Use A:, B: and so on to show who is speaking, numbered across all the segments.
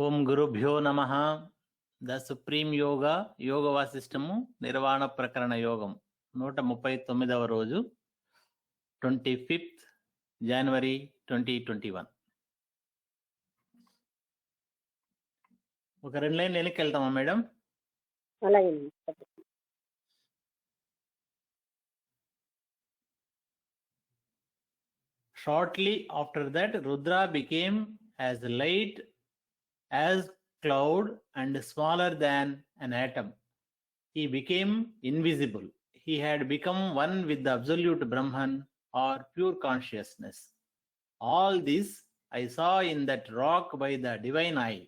A: ఓం గురుభ్యో నమః. The supreme yoga యోగ వాసిష్టము నిర్వాణ ప్రకరణ యోగం 139వ రోజు 25th జనవరి 2021. ఒక రెండు లైన్ వెనక్కి వెళ్తామా మేడం?
B: అలాగే.
A: Shortly after that, Rudra became as light as cloud and smaller than an atom. He became invisible. He had become one with the absolute Brahman or pure consciousness. All this I saw in that rock by the divine eye.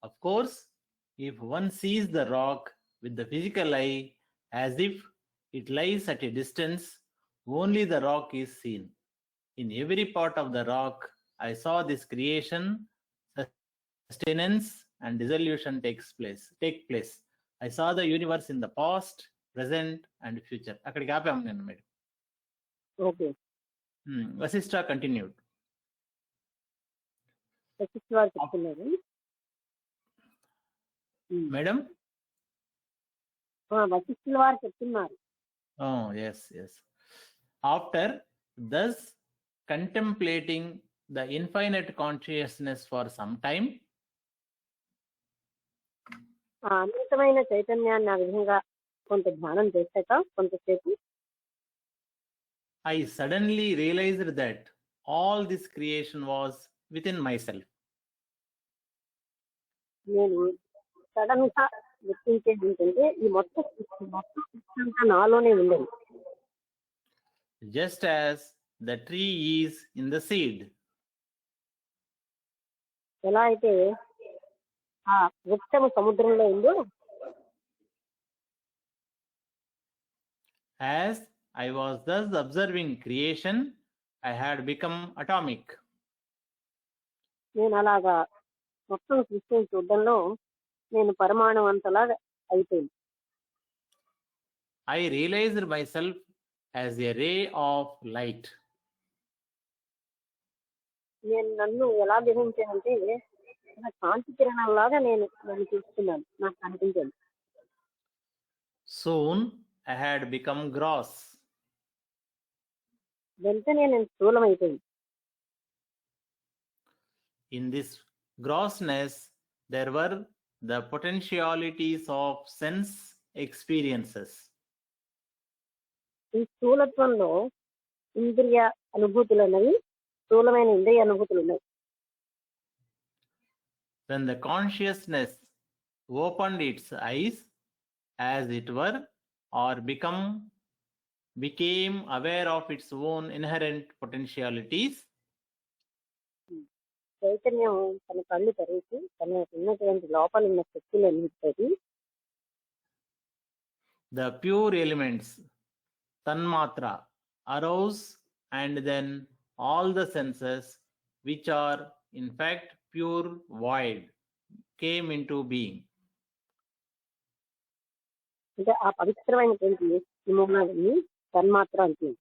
A: Of course, if one sees the rock with the physical eye as if it lies at a distance, only the rock is seen. In every part of the rock, I saw this creation, sustenance, and dissolution take place. I saw the universe in the past, present, and future. అక్కడికి ఆపాము నేను madam.
B: Okay.
A: Vasishtha continued.
B: Vasishtha వారు చెప్తున్నారు
A: madam.
B: వశిష్ఠుల వారు చెప్తున్నారు.
A: Yes. After thus contemplating the infinite consciousness for some time,
B: అనంతమైన చైతన్యాన్ని ఆ విధంగా కొంత ధ్యానం చేశాక కొంతసేపు
A: I suddenly realized that all this creation was within myself.
B: నేను సడన్ గా గుర్తించేది ఏంటంటే ఈ మొత్తం అంతా నాలోనే ఉండేది.
A: Just as the tree is in the seed.
B: ఎలా అయితే ఆ వృక్షము సముద్రంలో ఉందో,
A: As I was thus observing creation, I had become atomic.
B: నేను అలాగా మొత్తం సృష్టిని చూడడంలో నేను పరమాణు అంతలాగా అయిపోయింది.
A: I realized myself as a ray of light.
B: నేను నన్ను ఎలా గ్రహించానంటే కాంతి కిరణంలాగా నేను చూస్తున్నాను, నాకు కనిపించాను.
A: Soon I had become gross.
B: వెంటనే నేను స్థూలమైపోయింది.
A: In this grossness, there were the potentialities of sense experiences.
B: ఈ స్థూలత్వంలో ఇంద్రియ అనుభూతులు ఉన్నాయి, స్థూలమైన ఇంద్రియ అనుభూతులు ఉన్నాయి.
A: When the consciousness opened its eyes, as it were, or became aware of its own inherent potentialities,
B: చైతన్యం తన కళ్ళు తెరిచి తన ఉన్నటువంటి లోపల ఉన్న శక్తులన్నిటితోటి
A: the pure elements, tanmatra, arose, and then all the senses, which are in fact pure void, came into being.
B: అంటే ఆ పవిత్రమైనటువంటి విమోహనాన్ని తన్మాత్ర అంటుంది.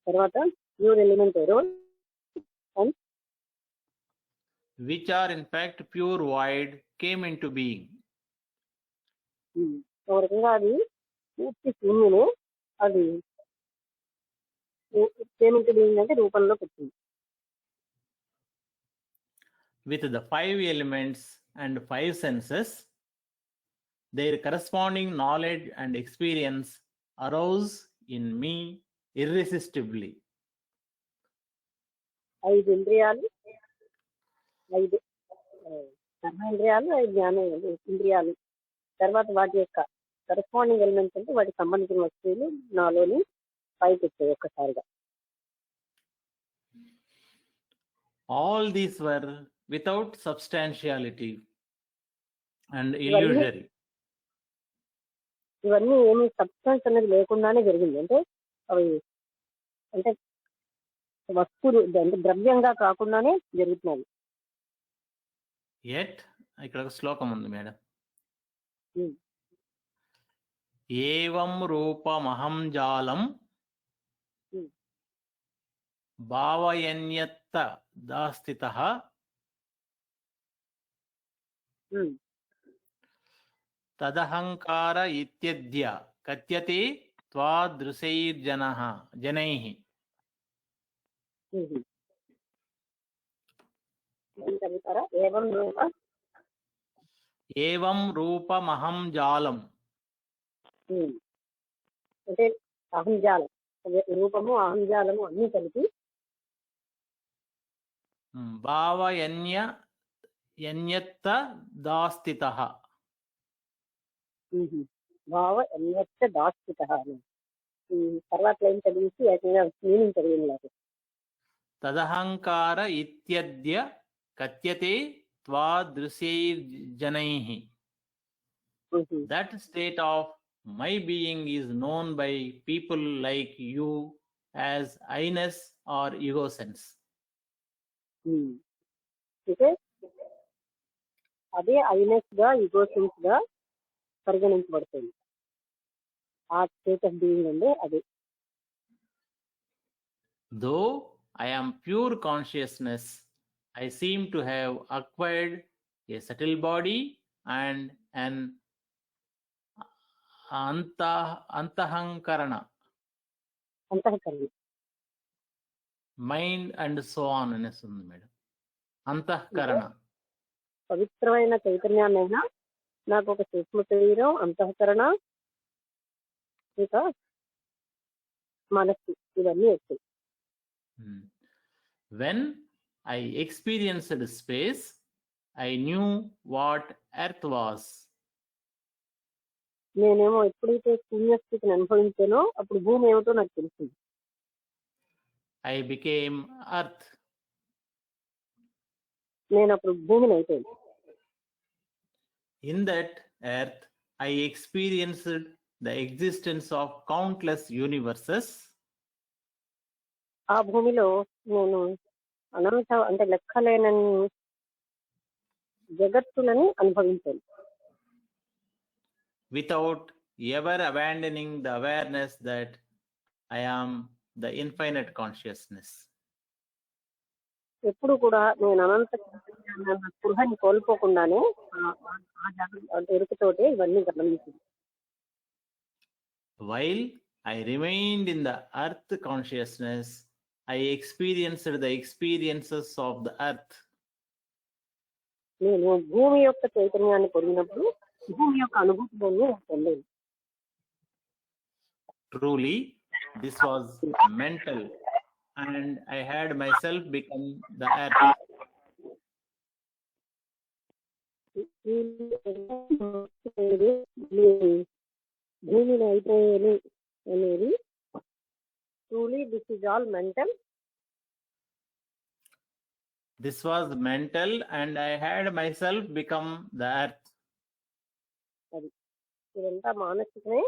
B: తర్వాత pure element and
A: which are in fact pure void, came into being.
B: ఒక రకంగా అది పూర్తి శూన్యము, అది ఏమిటి బీయింగ్ అంటే రూపంలోకి వచ్చింది.
A: With the 5 elements and 5 senses, their corresponding knowledge and experience arose in me irresistibly.
B: 5 ఇంద్రియాలు, 5 కర్మేంద్రియాలు, 5 జ్ఞాన ఇంద్రియాలు, తర్వాత వాటి యొక్క కరెస్పాండింగ్ ఎలిమెంట్స్ అంటే వాటికి సంబంధించిన వస్తువులు నాలోని పైకి వచ్చాయి ఒక్కసారిగా.
A: All these were without substantiality and illusory.
B: ఇవన్నీ ఏమి సబ్స్టెన్స్ అనేది లేకుండానే జరిగింది. అంటే అవి అంటే వస్తువులు అంటే ద్రవ్యంగా కాకుండానే జరుగుతున్నాయి.
A: Yet ఇక్కడ ఒక శ్లోకం ఉంది మేడం. ఏవం రూపమహం జాలం భావయన్యత్త దాస్థితః
B: ఉమ్,
A: తదహంకార ఇత్యద్య కథ్యతే త్వాదృశైర్జనః జనైః.
B: ఉమ్. ఏం చదువుతారా? ఏవం రూప
A: ఏవం రూపమహం జాలం.
B: ఉమ్. అంటే అహంజాలం, అదే రూపము అహంజాలము అన్ని కలిపి
A: భావయన్యత్త దాస్థితః.
B: భావ అన్యత్ర దాస్థిత అని. తర్వాత లైన్ చదివించి ఏకంగా మీనింగ్ చదివిన లేదు.
A: తదహంకార ఇత్యద్య కథ్యతే త్వాదృశైర్జనైః. That state of my being is known by people like you as I-ness or ego sense.
B: అంటే అదే ఐనెస్ గా ఇగోసెన్స్ గా పరిగణించబడుతుంది. ఆ స్టేట్ ఆఫ్ బీయింగ్ అంటే అది.
A: Though I am pure consciousness, I seem to have acquired a subtle body and an antahankarana,
B: అంతఃకరణ,
A: mind and so on అనేసి ఉంది మేడం. అంతఃకరణ.
B: పవిత్రమైన చైతన్యాన్నైనా నాకు ఒక సూక్ష్మ శరీరం, అంతఃకరణ, ఇంకా మనస్సు, ఇవన్నీ వచ్చాయి.
A: When I experienced space, I knew what earth was.
B: నేనేమో ఎప్పుడైతే శూన్యస్థితిని అనుభవించానో అప్పుడు భూమి ఏమిటో నాకు తెలిసింది.
A: I became earth.
B: నేను అప్పుడు భూమిని అయిపోయింది.
A: In that earth, I experienced the existence of countless universes.
B: ఆ భూమిలో నేను అనంత అంటే లెక్కలేనని జగత్తులని అనుభవించాను.
A: Without ever abandoning the awareness that I am the infinite consciousness.
B: ఎప్పుడు కూడా నేను అనంత స్పృహని కోల్పోకుండానే ఎరుకతోటే ఇవన్నీ గమనించింది.
A: While I remained in the earth consciousness, I experienced the experiences of the earth.
B: నేను భూమి యొక్క చైతన్యాన్ని పొందినప్పుడు భూమి యొక్క అనుభూతిని పొందాను.
A: Truly, this was mental, and I had myself become the earth.
B: భూమిని అయిపోయాను అనేది truly this is all mental.
A: This was mental, and I had myself become the earth.
B: అది ఇదంతా మానసికమే.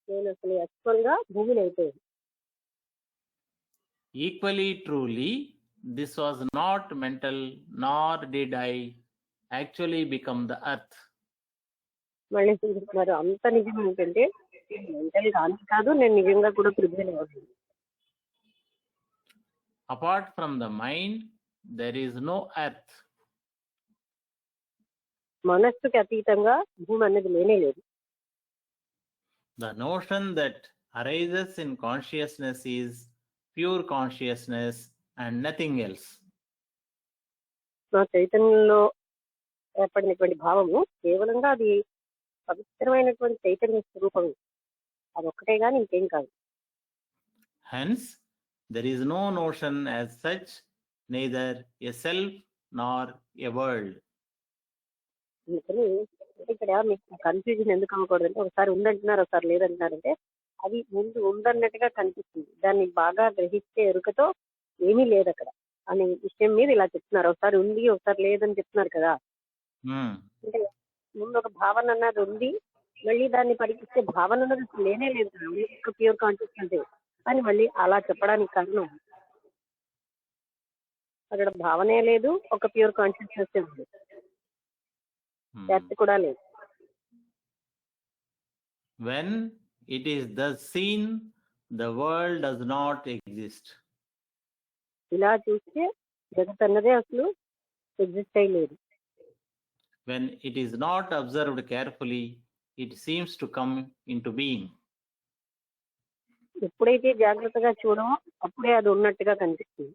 B: నేను అసలు యాక్చువల్ గా భూమిని అయిపోయాను.
A: Equally truly, this was not mental, nor did I actually become the earth.
B: మళ్ళీ మరి అంత నిజం ఏంటంటే మెంటల్ కానీ కాదు, నేను నిజంగా కూడా ప్రిపేర్ అవ్వలేదు.
A: Apart from the mind, there is no earth.
B: మనస్సుకి అతీతంగా భూమి అనేది లేనే లేదు.
A: The notion that arises in consciousness is pure consciousness and nothing else.
B: నా చైతన్యంలో ఏర్పడినటువంటి భావము కేవలంగా అది పవిత్రమైనటువంటి చైతన్య స్వరూపం, అదొక్కటే గాని ఇంకేం కాదు.
A: Hence, there is no notion as such, neither a self nor a world.
B: అందుకని ఇక్కడ మీకు కన్ఫ్యూజన్ ఎందుకు అవ్వకూడదు అంటే ఒకసారి ఉందంటున్నారు, ఒకసారి లేదంటున్నారంటే అది ముందు ఉందన్నట్టుగా కనిపిస్తుంది. దాన్ని బాగా గ్రహించే ఎరుకతో ఏమీ లేదు అక్కడ అనే విషయం మీద ఇలా చెప్తున్నారు. ఒకసారి ఉంది, ఒకసారి లేదని చెప్తున్నారు కదా. అంటే ముందు ఒక భావన అన్నది ఉంది, మళ్ళీ దాన్ని పరీక్షిస్తే భావన అన్నది అసలు లేనే లేదు కదా, ఒక ప్యూర్ కాన్షియస్నెస్ అని మళ్ళీ అలా చెప్పడానికి కారణం అక్కడ భావనే లేదు, ఒక ప్యూర్ కాన్షియస్నెస్ ఉంది, ఎర్త్ కూడా లేదు.
A: When it is thus seen, the world does not exist.
B: ఇలా చూస్తే జగత్ అన్నదే అసలు exist అయ్యలేదు.
A: When it is not observed carefully, it seems to come into being.
B: ఎప్పుడైతే జాగ్రత్తగా చూడమో అప్పుడే అది ఉన్నట్టుగా కనిపిస్తుంది.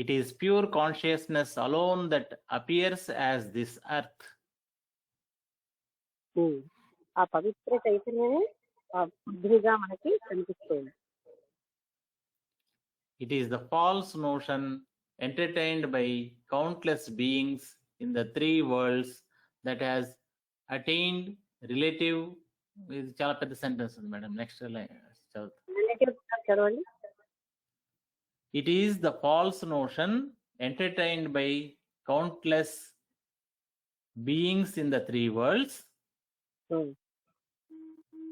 A: It is pure consciousness alone that appears as this earth.
B: ఆ పవిత్ర చైతన్యమే ఆ బుద్ధిగా మనకి కనిపిస్తుంది.
A: It is the false notion entertained by countless beings in the three worlds that has attained relative. ఇది చాలా పెద్ద సెంటెన్స్ ఉంది మేడం. నెక్స్ట్ చదువుతా.
B: రిలేటివ్ చదవండి.
A: It is the false notion entertained by countless beings in the three worlds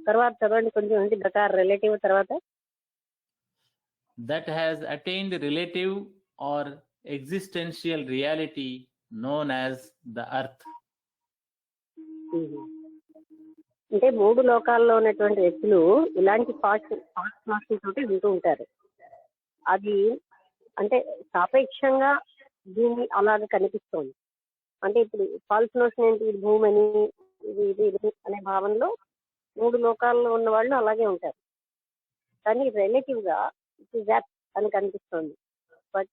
B: తర్వాత చదవండి కొంచెం ఏంటి దట్ ఆర్ రిలేటివ్ తర్వాత
A: that has attained relative or existential reality known as the earth.
B: అంటే మూడు లోకాల్లో ఉన్నటువంటి వ్యక్తులు ఇలాంటి ఫాస్ట్ తోటి వింటూ ఉంటారు. అది అంటే సాపేక్షంగా దీన్ని అలాగే కనిపిస్తోంది. అంటే ఇప్పుడు ఫాల్స్ నోషన్ ఏంటి, ఇది భూమి అని ఇది అనే భావనలో మూడు లోకాల్లో ఉన్న వాళ్ళు అలాగే ఉంటారు. కానీ రిలేటివ్ గా ఇట్ ఈస్ దట్ అని కనిపిస్తోంది. బట్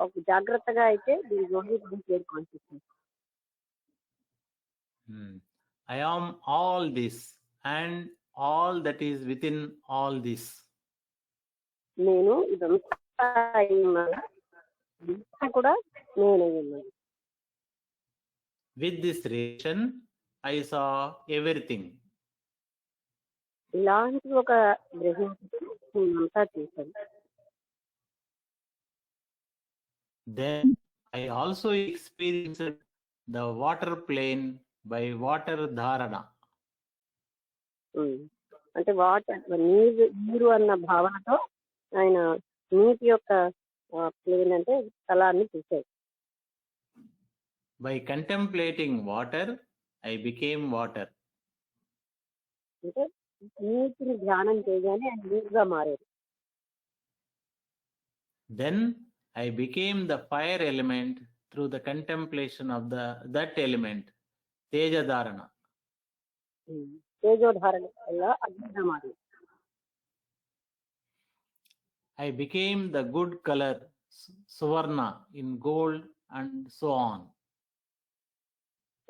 B: ఒక జాగ్రత్తగా అయితే దీని only clear consciousness.
A: I am all this and all that is within all this.
B: నేను ఇదంతా అయి ఉన్నాను, ఇదంతా కూడా నేను అయి ఉన్నాను.
A: With this relation, I saw everything.
B: ఇలాంటి ఒక గ్రహించి నేనంతా చూశాను.
A: Then I also experienced the water plane by water dharana.
B: అంటే వాటర్ నీరు అన్న భావనతో ఆయన నీటి యొక్క ప్లేన్ అంటే స్థలాన్ని చూశాడు.
A: By contemplating water, I became water.
B: అంటే నీటిని ధ్యానం చేయగానే ఆయన నీరుగా మారాడు.
A: Then I became the fire element through the contemplation of that element, Teja Dharana.
B: తేజోధారణ వల్ల అగ్నిగా మారాడు.
A: I became the good color, Suvarna, in gold and so on.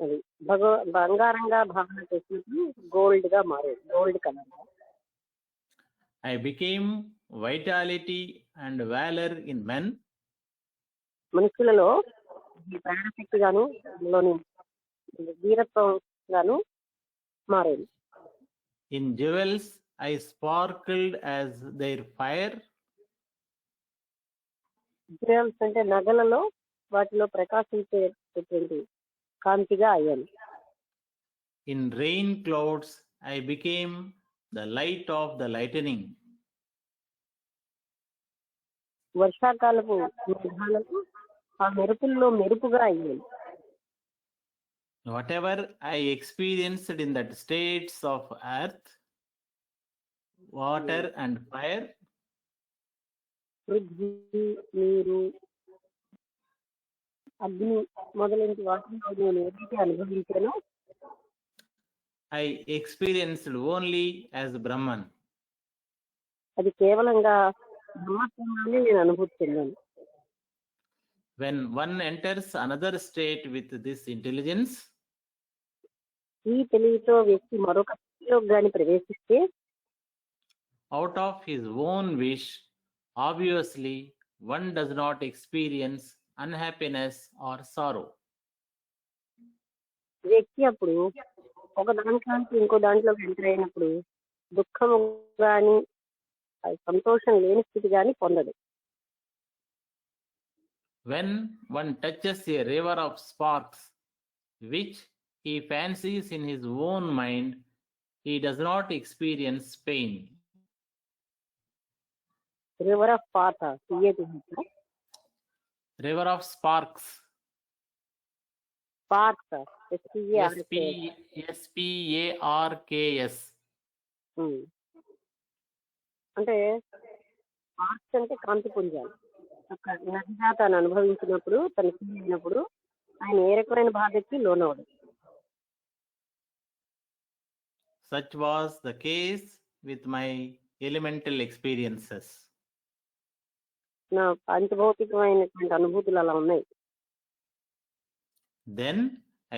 B: అది బంగారంగా భావన చేసినప్పుడు గోల్డ్ గా మారాడు, gold colour.
A: I became vitality and valor in men.
B: మనుషులలో ఈ ప్రాణశక్తి గాను అందులోని వీరత్వం గాను మారాడు.
A: In jewels, I sparkled as their fire.
B: Jewels అంటే నగలలో వాటిలో ప్రకాశించేటువంటి కాంతిగా అయ్యాను.
A: In rain clouds, I became the light of the lightning.
B: వర్షాకాలపు మేఘాలకు ఆ మెరుపుల్లో మెరుపుగా అయ్యాను.
A: Whatever I experienced in that states of earth, water and fire,
B: Prithvi, నీరు, అగ్ని మొదలైన వాటిలో నేను ఏదైతే అనుభవించానో
A: I experienced only as Brahman.
B: అది కేవలంగా బ్రహ్మత్వంగానే నేను అనుభూతి చెందాను.
A: When one enters another state with this intelligence,
B: ఈ తెలివితో వ్యక్తి మరొక స్థితిలోకి గాని ప్రవేశిస్తే
A: out of his own wish, obviously one does not experience unhappiness or sorrow.
B: వ్యక్తి అప్పుడు ఒక దాంట్లోంచి ఇంకో దాంట్లోకి ఎంటర్ అయినప్పుడు దుఃఖము గాని సంతోషం లేని స్థితి గాని పొందడు.
A: When one touches a river of sparks, which he fancies in his own mind, he does not experience pain.
B: River of పాత
A: River of sparks.
B: Parks
A: SPARKS.
B: అంటే పార్క్స్ అంటే కాంతి పుంజాలు. ఒక నదిగా తను అనుభవించినప్పుడు తను ఫీల్ అయినప్పుడు ఆయన ఏ రకమైన బాధకి లోనవడు.
A: Such was the case with my elemental experiences.
B: నా పంచభౌతికమైనటువంటి అనుభూతులు అలా ఉన్నాయి.
A: Then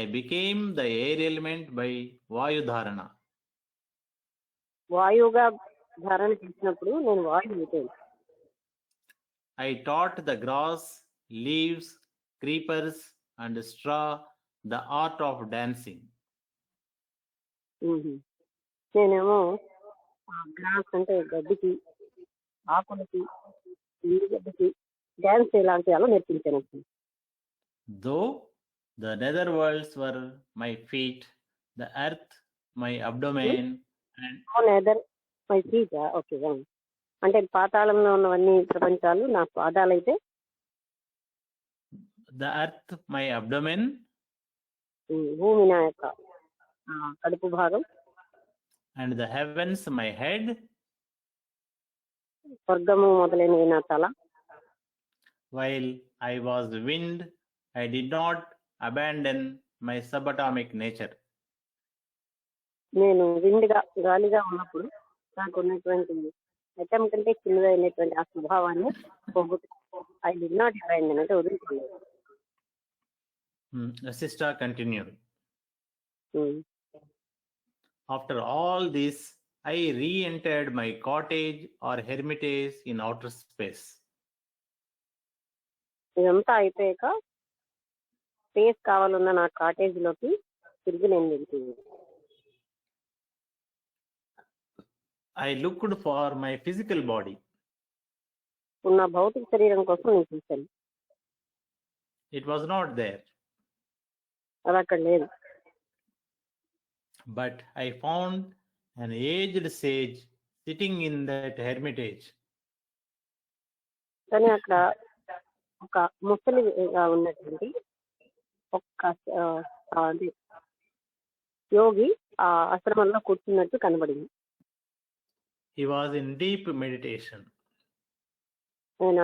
A: I became the air element by Vayudharana.
B: వాయువుగా ధారణ చేసినప్పుడు నేను వాయువు అయిపోయాను.
A: I taught the grass, leaves, creepers, and straw the art of dancing.
B: నేనేమో గ్రాస్ అంటే గడ్డికి, ఆకులకి, గడ్డికి డ్యాన్స్ ఎలాంటి అలా నేర్పించాను.
A: Though the nether worlds were my feet, the earth my abdomen, and
B: Nether my feet. Okay, అంటే పాతాళంలో ఉన్నవన్నీ ప్రపంచాలు నా పాదాలైతే,
A: the earth my abdomen,
B: భూమి నా యొక్క కడుపు భాగం,
A: and the heavens my head.
B: స్వర్గము మొదలైనవి నా తల.
A: While I was wind, I did not abandon my subatomic nature.
B: నేను విండ్గా గాలిగా ఉన్నప్పుడు నాకు ఉన్నటువంటి అటం కంటే చిన్నగా అయినటువంటి ఆ స్వభావాన్ని పోగొట్టు ఐ డి నాట్ అబాండన్ అంటే వదులుకోలేదు.
A: The sister continued. After all this, I re-entered my cottage or hermitage in outer space.
B: ఇదంతా అయిపోయాక స్పేస్ కావాలన్న నా కాటేజ్ లోకి తిరిగి నేను వెళ్తుంది.
A: I looked for my physical body.
B: ఉన్న భౌతిక శరీరం కోసం నేను చూశాను.
A: It was not there.
B: అది అక్కడ లేదు.
A: But I found an aged sage sitting in that hermitage.
B: కానీ అక్కడ ఒక ముసలిగా ఉన్నటువంటి ఒక్క యోగి ఆ ఆశ్రమంలో కూర్చున్నట్టు కనబడింది.
A: He was in deep meditation.
B: ఆయన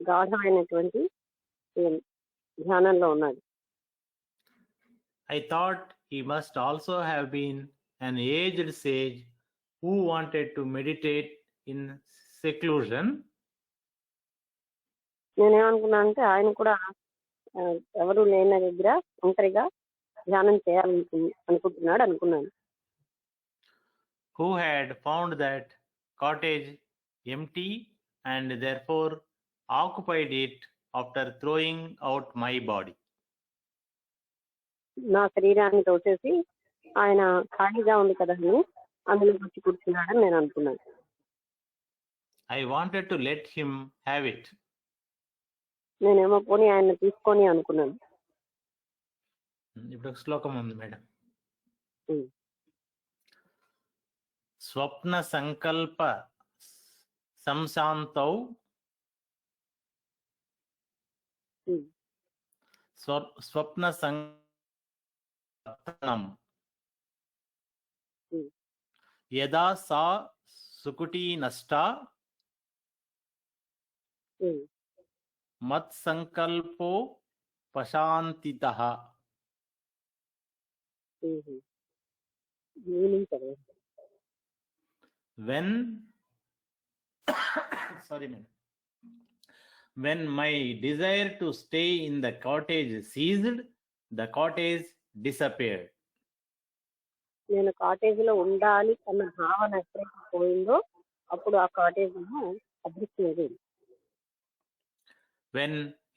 B: గాఢమైనటువంటి ధ్యానంలో ఉన్నాడు.
A: I thought he must also have been an aged sage who wanted to meditate in seclusion.
B: నేనేమనుకున్నా అంటే ఆయన కూడా ఎవరు లేని దగ్గర ఒంటరిగా ధ్యానం అనుకుంటున్నాడు అనుకున్నాను.
A: Who had found that cottage empty and therefore occupied it after throwing out my body.
B: నా శరీరాన్ని తోసేసి ఆయన ఖాళీగా ఉంది కదా అని అందులో వచ్చి కూర్చున్నాడని నేను అనుకున్నాను.
A: I wanted to let him have it.
B: నేనేమో పోనీ ఆయన తీసుకొని అనుకున్నాను.
A: ఇప్పుడు శ్లోకం ఉంది మేడం. స్వప్న సంకల్ప సంశాంతౌ స్వప్న సంకల్పం యదా సా సుకుటీ నష్టా మత్ సంకల్పో పశాంతితః. When my desire to stay in the cottage ceased, the cottage disappeared.
B: నేను కాటేజ్ లో ఉండాలి అన్న భావన ఎప్పుడైతే పోయిందో అప్పుడు ఆ cottage అదృశ్యమైంది.
A: When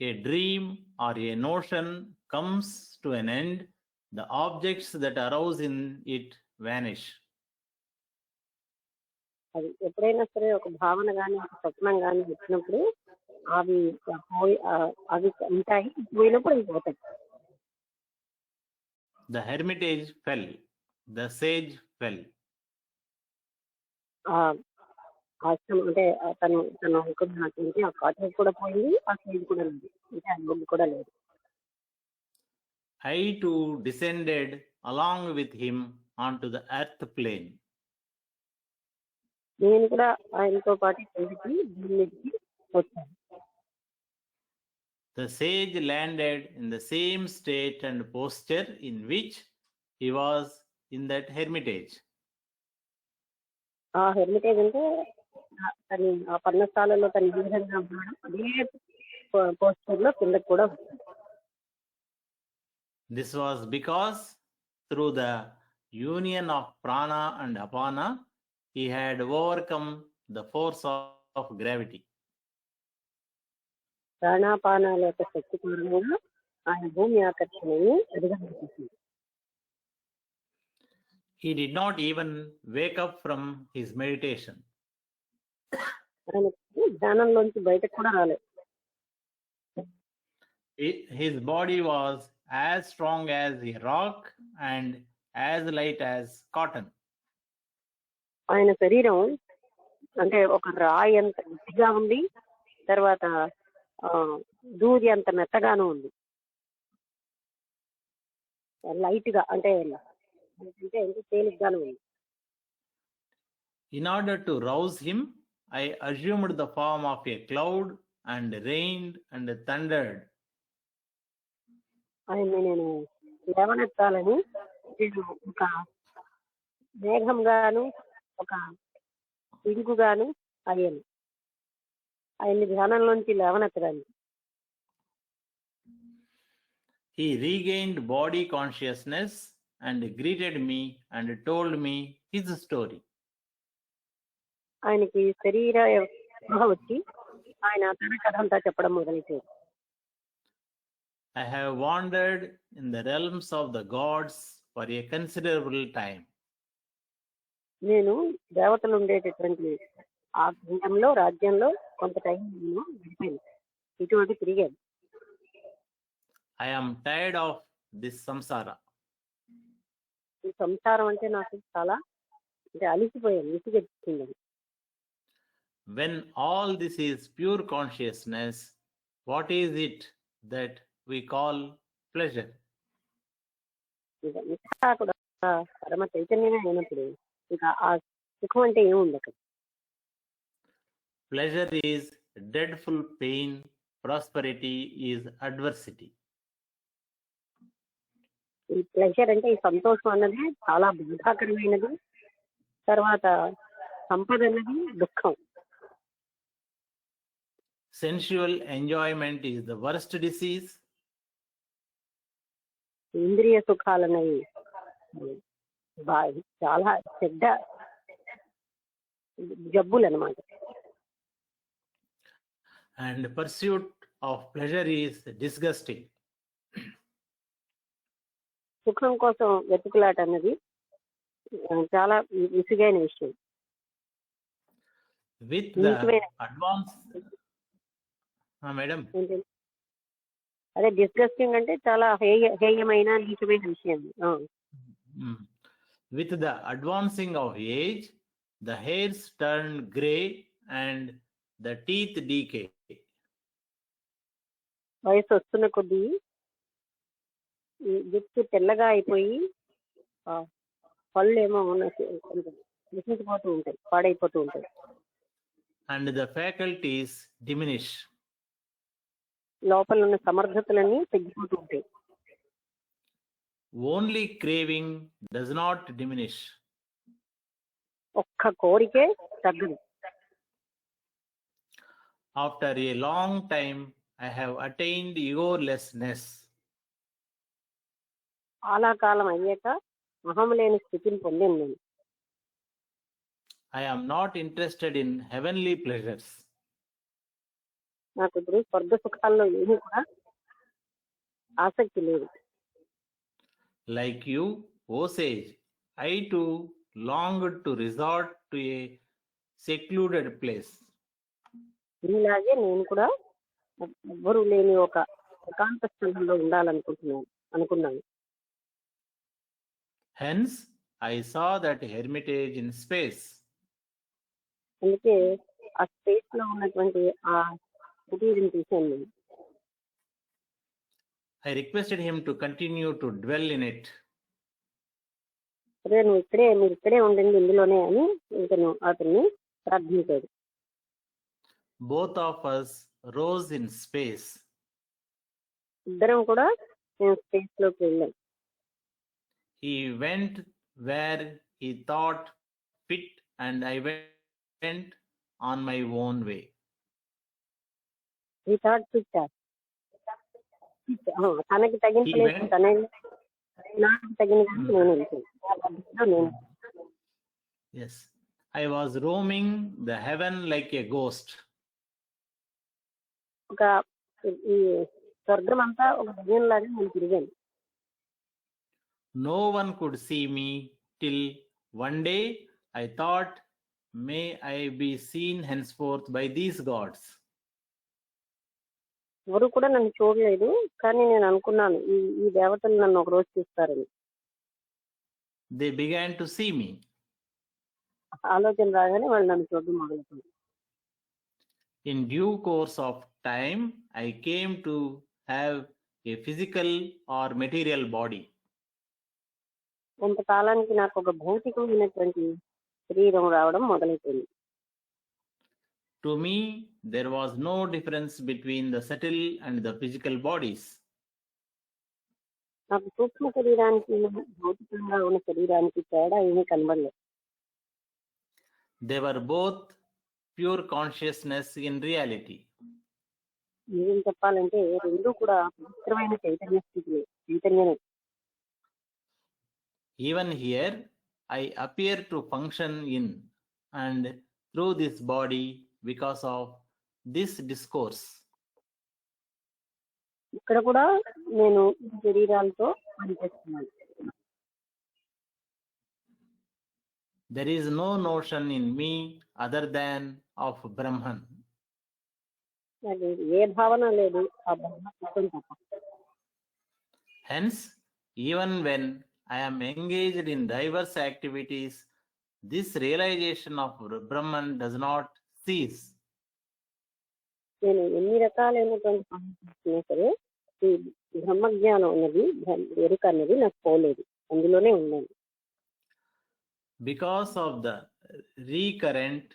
A: a dream or a notion comes to an end, the objects that arouse in it vanish.
B: అది ఎప్పుడైనా సరే ఒక భావన కానీ ఒక స్వప్నం కానీ వచ్చినప్పుడు అవి ఉంటాయి, పోయినప్పుడు అవి పోతాయి.
A: The hermitage fell, the sage fell.
B: ఆశ్రమం అంటే తను అనుకున్నటువంటి ఆ కాటేజ్ కూడా పోయింది, ఆ సేజ్ కూడా లేదు, అంటే ఆ బొగ్గు కూడా లేదు.
A: I too descended along with him onto the earth plane.
B: నేను కూడా ఆయనతో పాటు కిందికి భూమికి వచ్చాను.
A: The sage landed in the same state and posture in which he was in that hermitage.
B: ఆ హెర్మిటేజ్ అంటే తను ఆ పర్ణశాలలో తను ఏ విధంగా ఉన్నాడో అదే పోస్టర్ లో కిందకు కూడా ఉంది.
A: This was because through the union of prana and apana, he had overcome the force of gravity.
B: ప్రాణాపానాల యొక్క శక్తి కారణంగా ఆయన భూమి ఆకర్షణని అధిగమించింది.
A: He did not even wake up from his meditation.
B: ఆయనకి ధ్యానంలోంచి బయటకు కూడా రాలేదు.
A: His body was as strong as a rock and as light as cotton.
B: ఆయన శరీరం అంటే ఒక రాయి అంత గట్టిగా ఉంది, తర్వాత దూది అంత మెత్తగాను ఉంది. లైట్ గా అంటే తేలిగ్గాను ఉంది.
A: In order to rouse him, I assumed the form of a cloud and rained and thundered.
B: ఆయన్ని నేను లేవనెత్తాలని నేను ఒక మేఘంగాను ఒక పిడుగుగాను అయ్యాను ఆయన్ని ధ్యానంలోంచి లేవనెత్తడానికి.
A: He regained body consciousness and greeted me and told me his story.
B: ఆయనకి శరీర స్పృహ వచ్చి ఆయన తన కథ అంతా చెప్పడం మొదలెట్టారు.
A: I have wandered in the realms of the gods for a considerable time.
B: నేను దేవతలు ఉండేటటువంటి ఆ కింగంలో రాజ్యంలో కొంత టైం నేను గడిపాను, ఇటువంటి తిరిగాను.
A: I am tired of this samsara.
B: ఈ సంసారం అంటే నాకు చాలా అంటే అలిసిపోయాను, విసిగెత్తిందని.
A: When all this is pure consciousness, what is it that we call pleasure?
B: ఇంకా కూడా పరమ చైతన్యమే అయినప్పుడు ఇంకా ఆ సుఖం అంటే ఏముంది అక్కడ?
A: Pleasure is dreadful pain, prosperity is adversity.
B: ఈ ప్లెజర్ అంటే ఈ సంతోషం అన్నది చాలా బాధాకరమైనది, తర్వాత సంపద అన్నది దుఃఖం.
A: Sensual enjoyment is the worst disease.
B: ఇంద్రియ సుఖాలన్నవి చాలా చెడ్డ జబ్బులు అన్నమాట.
A: And pursuit of pleasure is disgusting.
B: సుఖం కోసం వెతుకులాట అన్నది చాలా విసుగైన విషయం.
A: With the advance, madam.
B: అదే డిస్గస్టింగ్ అంటే చాలా హేయమైన నీచమైన విషయం.
A: With the advancing of age, the hairs turn gray and the teeth decay.
B: వయసు వస్తున్న కొద్దీ జుట్టు తెల్లగా అయిపోయి పళ్ళు ఏమో నశించిపోతూ ఉంటాయి, పాడైపోతూ ఉంటాయి.
A: And the faculties diminish.
B: లోపల ఉన్న సమర్థతలన్నీ తగ్గిపోతూ ఉంటాయి.
A: Only craving does not diminish.
B: ఒక్క కోరికే తగ్గదు.
A: After a long time, I have attained egolessness.
B: చాలా కాలం అయ్యాక అహం లేని స్థితిని పొందాను నేను.
A: I am not interested in heavenly pleasures.
B: నాకు ఇప్పుడు స్వర్గ సుఖాల్లో ఏమీ కూడా ఆసక్తి లేదు.
A: Like you, O sage, I too longed to resort to a secluded place.
B: ఇలాగే నేను కూడా ఎవ్వరూ లేని ఒక ఏకాంత స్థలంలో అనుకున్నాను.
A: Hence, I saw that hermitage in space.
B: అందుకే ఆ స్పేస్ లో ఉన్నటువంటి ఆ కుటీరం చూశాను నేను.
A: I requested him to continue to dwell in it.
B: అదే మీరు ఇక్కడే ఉండండి ఇందులోనే అని ఇతను అతన్ని ప్రార్థించాడు.
A: Both of us rose in space.
B: ఇద్దరం కూడా మేము స్పేస్ లోకి వెళ్ళాం.
A: He went where he thought fit, and I went on my own way.
B: ఈ థాట్ పిట్ తనకి తగిన
A: He
B: ప్లేస్
A: went-
B: తనే, నాకు తగిన ప్లేస్ నేను వెళ్తాను. ఆ పద్ధతిలో నేను
A: Yes, I was roaming the heaven like a ghost.
B: ఒక ఈ స్వర్గం అంతా ఒక దయ్యంలాగా నేను తిరిగాను.
A: No one could see me till one day I thought, may I be seen henceforth by these gods.
B: ఎవరు కూడా నన్ను చూడలేదు, కానీ నేను అనుకున్నాను ఈ దేవతలు నన్ను ఒక రోజు చూస్తారని.
A: They began to see me.
B: ఆలోచన రాగానే వాళ్ళు నన్ను చూడడం మొదలుపెట్టారు.
A: In due course of time, I came to have a physical or material body.
B: కొంతకాలానికి నాకు ఒక భౌతికమైనటువంటి శరీరం రావడం మొదలైపోయింది.
A: To me, there was no difference between the subtle and the physical bodies.
B: నాకు సూక్ష్మ శరీరానికి భౌతికంగా ఉన్న శరీరానికి తేడా ఏమీ కనబడలేదు.
A: They were both pure consciousness in reality.
B: నిజం చెప్పాలంటే రెండు కూడా పవిత్రమైన చైతన్యమే.
A: Even here, I appear to function in and through this body because of this discourse.
B: ఇక్కడ కూడా నేను ఈ శరీరాలతో పనిచేస్తున్నాను.
A: There is no notion in me other than of Brahman.
B: నాకు ఏ భావన లేదు ఆ బ్రహ్మతత్వం తప్ప.
A: Hence, even when I am engaged in diverse activities, this realization of Brahman does not cease.
B: నేను ఎన్ని రకాలైనటువంటి పనులు చేస్తున్నా సరే ఈ బ్రహ్మజ్ఞానం అన్నది, ఎరుక అన్నది నాకు పోలేదు, అందులోనే ఉన్నాను.
A: Because of the recurrent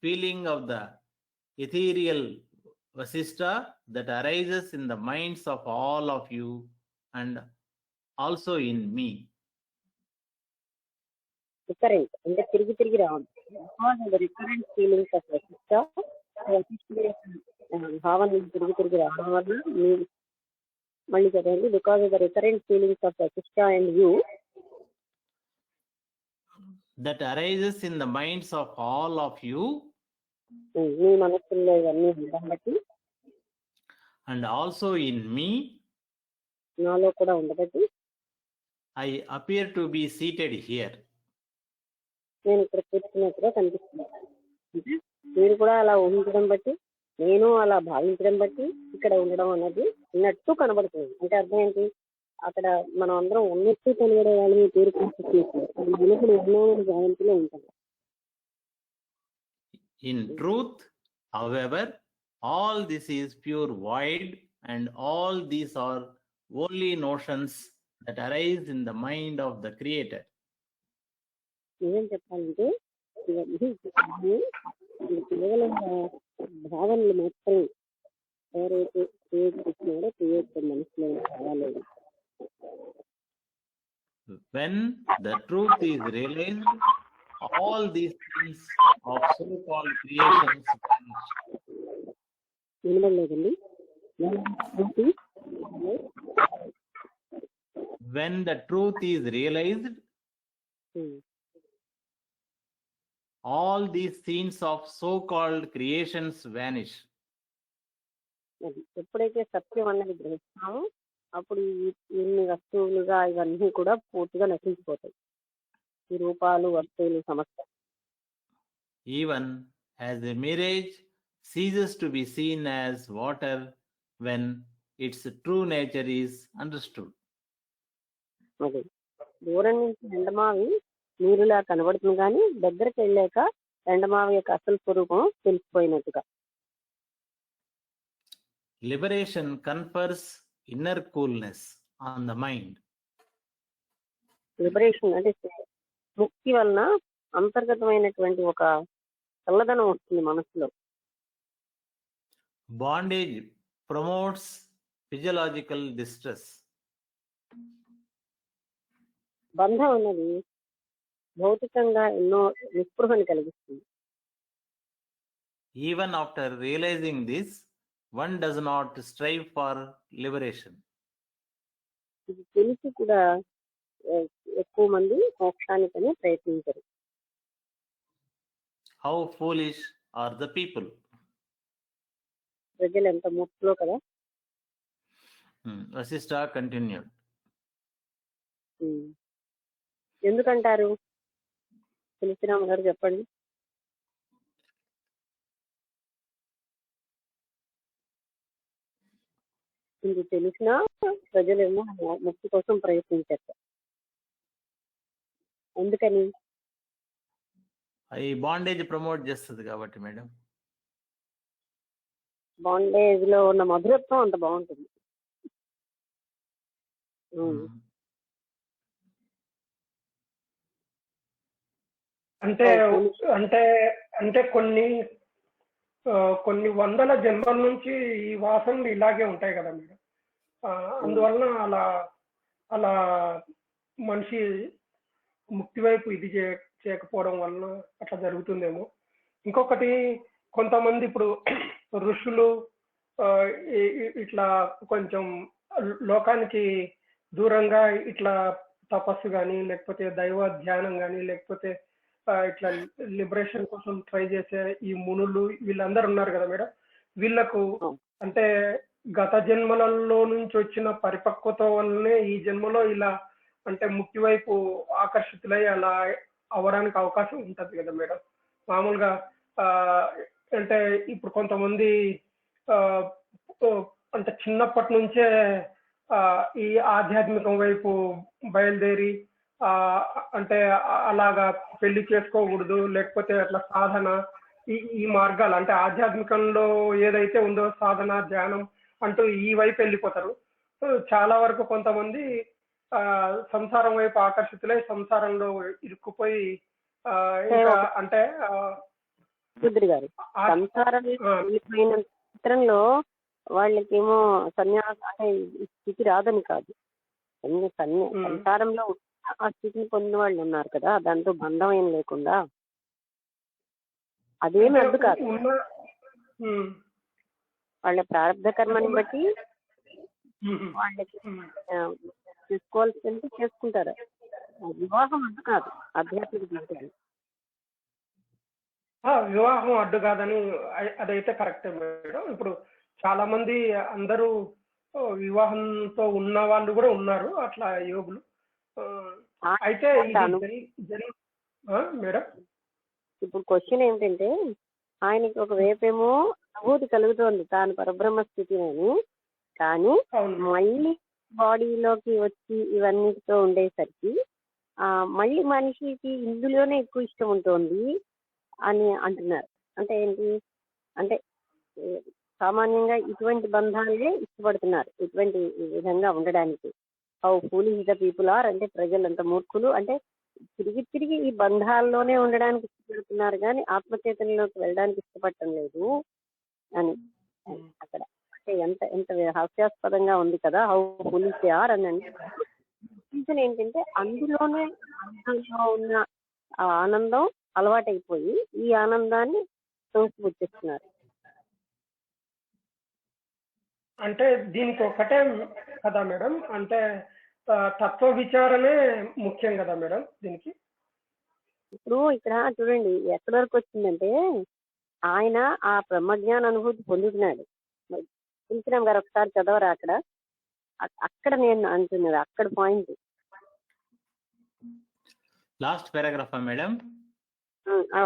A: feeling of the ethereal Vasishtha that arises in the minds of all of you and also in me.
B: Recurrent అంటే తిరిగి తిరిగి రావడం. రికరెంట్ ఫీలింగ్స్ ఆఫ్ వశిష్ట భావన తిరిగి తిరిగి రావడం వల్ల మళ్ళీ చదవండి. Because of the recurrent feelings of Vasishtha and you
A: That arises in the minds of all of you
B: మీ మనస్సుల్లో ఇవన్నీ ఉండడం బట్టి,
A: and also in me,
B: నాలో కూడా ఉండబట్టి
A: I appear to be seated here.
B: నేను ఇక్కడ కూర్చున్నట్టుగా కనిపిస్తున్నాను. అంటే మీరు కూడా అలా ఊహించడం బట్టి, నేను అలా భావించడం బట్టి ఇక్కడ ఉండడం అన్నది ఉన్నట్టు కనబడుతుంది. అంటే అర్థం ఏంటి, అక్కడ మనం అందరం ఉన్నట్టు కనబడే వాళ్ళని పేరు చేస్తారు. అది మనసులు ఉన్నోని భావింపులో ఉంటాం.
A: In truth, however, all this is pure void, and all these are only notions that arise in the mind of the Creator.
B: నిజం చెప్పాలంటే ఇది కేవలం భావనలు మాత్రమే. ఎవరైతే క్రియేట్ చేస్తున్నారో క్రియేట్ మనసులో భావాలేదు.
A: When the truth is realized, all these things of so-called creations vanish.
B: వినబడలేదండి.
A: When the truth is realized, all these scenes of so-called creations vanish.
B: అది ఎప్పుడైతే సత్యం అన్నది గ్రహిస్తామో అప్పుడు ఇన్ని వస్తువులుగా ఇవన్నీ కూడా పూర్తిగా నశించిపోతాయి. ఈ రూపాలు, వస్తువులు, సమస్య.
A: Even as a mirage ceases to be seen as water when its true nature is understood.
B: అది దూరం నుంచి ఎండమావి నీరులా కనబడుతుంది, కానీ దగ్గరికి వెళ్ళాక ఎండమావి యొక్క అసలు స్వరూపం తెలిసిపోయినట్టుగా.
A: Liberation confers inner coolness on the mind.
B: Liberation అంటే ముక్తి వలన అంతర్గతమైనటువంటి ఒక చల్లదనం వస్తుంది మనసులో.
A: Bondage promotes physiological distress.
B: బంధం అన్నది భౌతికంగా ఎన్నో నిస్పృహను కలిగిస్తుంది.
A: Even after realizing this, one does not strive for liberation.
B: ఇది తెలిసి కూడా ఎక్కువ మంది మోక్షానికని ప్రయత్నించరు.
A: How foolish are the people?
B: ప్రజలు ఎంత మూర్ఖులో కదా.
A: Vasishtha continued.
B: ఎందుకంటారు? తులసిరామ గారు చెప్పండి. ఇది తెలిసినా ప్రజలేమో ముక్తి కోసం ప్రయత్నించారు. ఎందుకని?
A: ఈ బాండేజ్ ప్రమోట్ చేస్తుంది కాబట్టి మేడం.
B: బాండేజ్ లో ఉన్న మధురత్వం అంత బాగుంటుంది.
C: అంటే అంటే అంటే కొన్ని వందల జన్మల నుంచి ఈ వాసనలు ఇలాగే ఉంటాయి కదా మేడం. అందువలన అలా మనిషి ముక్తి వైపు ఇది చేయకపోవడం వలన అట్లా జరుగుతుందేమో. ఇంకొకటి, కొంతమంది ఇప్పుడు ఋషులు ఇట్లా కొంచెం లోకానికి దూరంగా ఇట్లా తపస్సు కానీ, లేకపోతే దైవ ధ్యానం కానీ, లేకపోతే ఇట్లా లిబరేషన్ కోసం ట్రై చేసే ఈ మునులు వీళ్ళందరూ ఉన్నారు కదా మేడం. వీళ్ళకు అంటే గత జన్మలలో నుంచి వచ్చిన పరిపక్వత వల్లనే ఈ జన్మలో ఇలా అంటే ముక్తి వైపు ఆకర్షితులై అలా అవ్వడానికి అవకాశం ఉంటది కదా మేడం. మామూలుగా అంటే ఇప్పుడు కొంతమంది అంటే చిన్నప్పటి నుంచే ఈ ఆధ్యాత్మికం వైపు బయలుదేరి అంటే అలాగా పెళ్లి చేసుకోకూడదు, లేకపోతే అట్లా సాధన ఈ మార్గాలు అంటే ఆధ్యాత్మికంలో ఏదైతే ఉందో సాధన ధ్యానం అంటూ ఈ వైపు వెళ్ళిపోతారు. చాలా వరకు కొంతమంది సంసారం వైపు ఆకర్షితులై సంసారంలో ఇరుక్కుపోయి ఇంకా అంటే
B: గారు సంసారం చిత్రంలో వాళ్ళకేమో సన్యాసం అంటే స్థితి రాదని కాదు, సంసారంలో ఆ స్థితిని పొందిన వాళ్ళు ఉన్నారు కదా, దాంతో బంధం ఏం లేకుండా. అదేమి అడ్డు కాదు, వాళ్ళ ప్రారంభ కర్మని బట్టి వాళ్ళకి చేసుకోవాల్సింది చేసుకుంటారు. వివాహం అడ్డు కాదు ఆధ్యాత్మిక జీవితానికి.
C: వివాహం అడ్డు కాదని అదైతే కరెక్టే మేడం. ఇప్పుడు చాలా మంది అందరూ వివాహంతో ఉన్న వాళ్ళు కూడా ఉన్నారు అట్లా యోగులు. అయితే మేడం
B: ఇప్పుడు క్వశ్చన్ ఏంటంటే, ఆయనకి ఒక వైపేమో అనుభూతి కలుగుతోంది తాను పరబ్రహ్మ స్థితి అని, కానీ మళ్ళీ బాడీలోకి వచ్చి ఇవన్నిటితో ఉండేసరికి మళ్ళీ మనిషికి ఇందులోనే ఎక్కువ ఇష్టం ఉంటుంది అని అంటున్నారు. అంటే ఏంటి అంటే సామాన్యంగా ఇటువంటి బంధాలే ఇష్టపడుతున్నారు, ఇటువంటి విధంగా ఉండడానికి. How foolish the people are అంటే ప్రజలంత మూర్ఖులు, అంటే తిరిగి ఈ బంధాల్లోనే ఉండడానికి ఇష్టపడుతున్నారు కానీ ఆత్మచేతనలోకి వెళ్ళడానికి ఇష్టపడటం లేదు అని అక్కడ. అంటే ఎంత ఎంత హాస్యాస్పదంగా ఉంది కదా, హౌ ఫూలిష్ దే ఆర్ అని. అంటే రీజన్ ఏంటంటే అందులోనే బంధంలో ఉన్న ఆ ఆనందం అలవాటైపోయి ఈ ఆనందాన్ని తోసిపుచ్చేస్తున్నారు.
C: అంటే దీనికి ఒకటే కదా మేడం, అంటే తత్వ విచారణే ముఖ్యం కదా మేడం దీనికి.
B: ఇప్పుడు ఇక్కడ చూడండి ఎక్కడి వరకు వచ్చిందంటే, ఆయన ఆ బ్రహ్మజ్ఞాన అనుభూతి పొందుతున్నాడు. తులసిరామ్ గారు ఒకసారి చదవరా అక్కడ నేను అంటున్నది, అక్కడ point.
A: Last paragraph madam,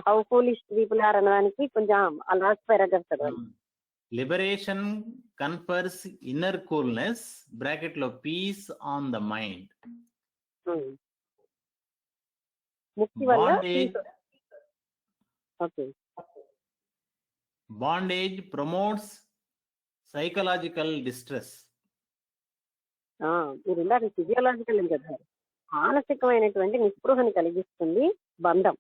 B: how foolish people are అనడానికి కొంచెం ఆ లాస్ట్ పారాగ్రాఫ్ చదవాలి.
A: Liberation confers inner coolness bracket లో పీస్ ఆన్ ద మైండ్.
B: ముక్తి వల్ల
A: బాండేజ్ ప్రమోట్స్ సైకలాజికల్ డిస్ట్రెస్.
B: మీరు ఇందాక ఫిజియోలాజికల్ అని చెప్పారు, మానసికమైనటువంటి నిస్పృహని కలిగిస్తుంది బంధం.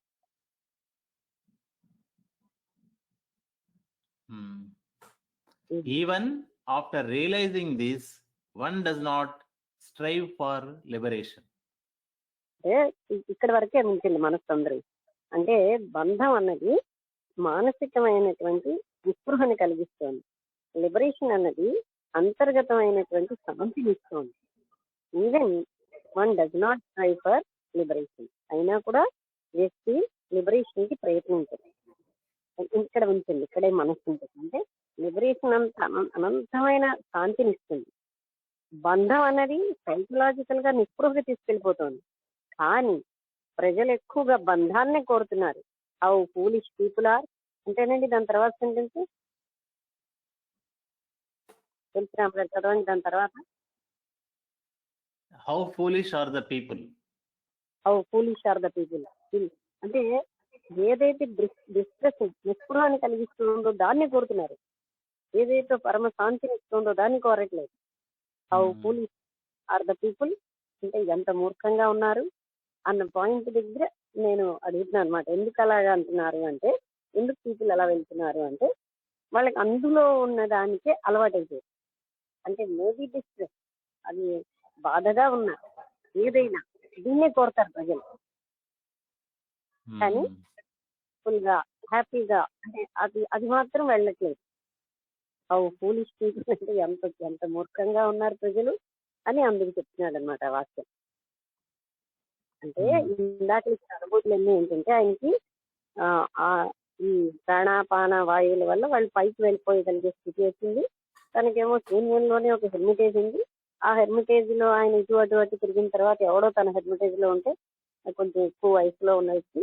A: Even after realizing this, one does not strive for liberation.
B: అంటే ఇక్కడ వరకే ఉంచింది మనసు అందరూ. అంటే బంధం అన్నది మానసికమైనటువంటి నిస్పృహని కలిగిస్తోంది. లిబరేషన్ అన్నది అంతర్గతమైనటువంటి శాంతిని ఇస్తోంది. Even one does not try for liberation, అయినా కూడా వ్యక్తి లిబరేషన్ కి ప్రయత్నించదు. ఇక్కడ ఉంచండి, ఇక్కడే మనసు ఉంటుంది. అంటే లిబరేషన్ అంత అనంతమైన శాంతిని ఇస్తుంది. బంధం అన్నది సైకలాజికల్ గా నిస్పృహకి తీసుకెళ్లిపోతుంది. కానీ ప్రజలు ఎక్కువగా బంధాన్నే కోరుతున్నారు. హౌ ఫూలిష్ పీపుల్ ఆర్ అంటేనండి. దాని తర్వాత సెంటెన్స్ తెలుసు రామగారు, చదవండి. దాని తర్వాత
A: How foolish are the people.
B: How foolish are the people. అంటే ఏదైతే డిస్ట్రెస్ నిస్పృహాన్ని కలిగిస్తుందో దాన్ని కోరుతున్నారు. ఏదైతే పరమ శాంతిని ఇస్తుందో దాన్ని కోరట్లేదు. How foolish are the people అంటే ఎంత మూర్ఖంగా ఉన్నారు అన్న పాయింట్ దగ్గర నేను అడుగుతున్నాను అనమాట. ఎందుకు అలాగా అంటున్నారు అంటే, ఎందుకు పీపుల్ అలా వెళ్తున్నారు అంటే, వాళ్ళకి అందులో ఉన్న దానికే అలవాటైపోయింది. అంటే మేబీ డిస్ట్రెస్, అది బాధగా ఉన్నా ఏదైనా దీన్నే కోరుతారు ప్రజలు. కానీ ఫుల్ గా హ్యాపీగా అంటే అది మాత్రం వెళ్ళట్లేదు. హౌ ఫూలిష్ పీపుల్ అంటే ఎంత మూర్ఖంగా ఉన్నారు ప్రజలు అని అందుకు చెప్తున్నాడు అనమాట వాక్యం. అంటే ఇందాక అనుభూతులన్నీ ఏంటంటే ఆయనకి ఈ ప్రాణాపాన వాయువుల వల్ల వాళ్ళు పైకి వెళ్ళిపోయగలిగే స్థితి వచ్చింది. తనకేమో శూన్యంలోనే ఒక హెర్మిటేజ్ ఉంది. ఆ హెర్మిటేజ్ లో ఆయన ఇటు అటు తిరిగిన తర్వాత ఎవడో తన హెర్మిటేజ్ లో ఉంటే కొంచెం ఎక్కువ వయసులో ఉన్న వ్యక్తి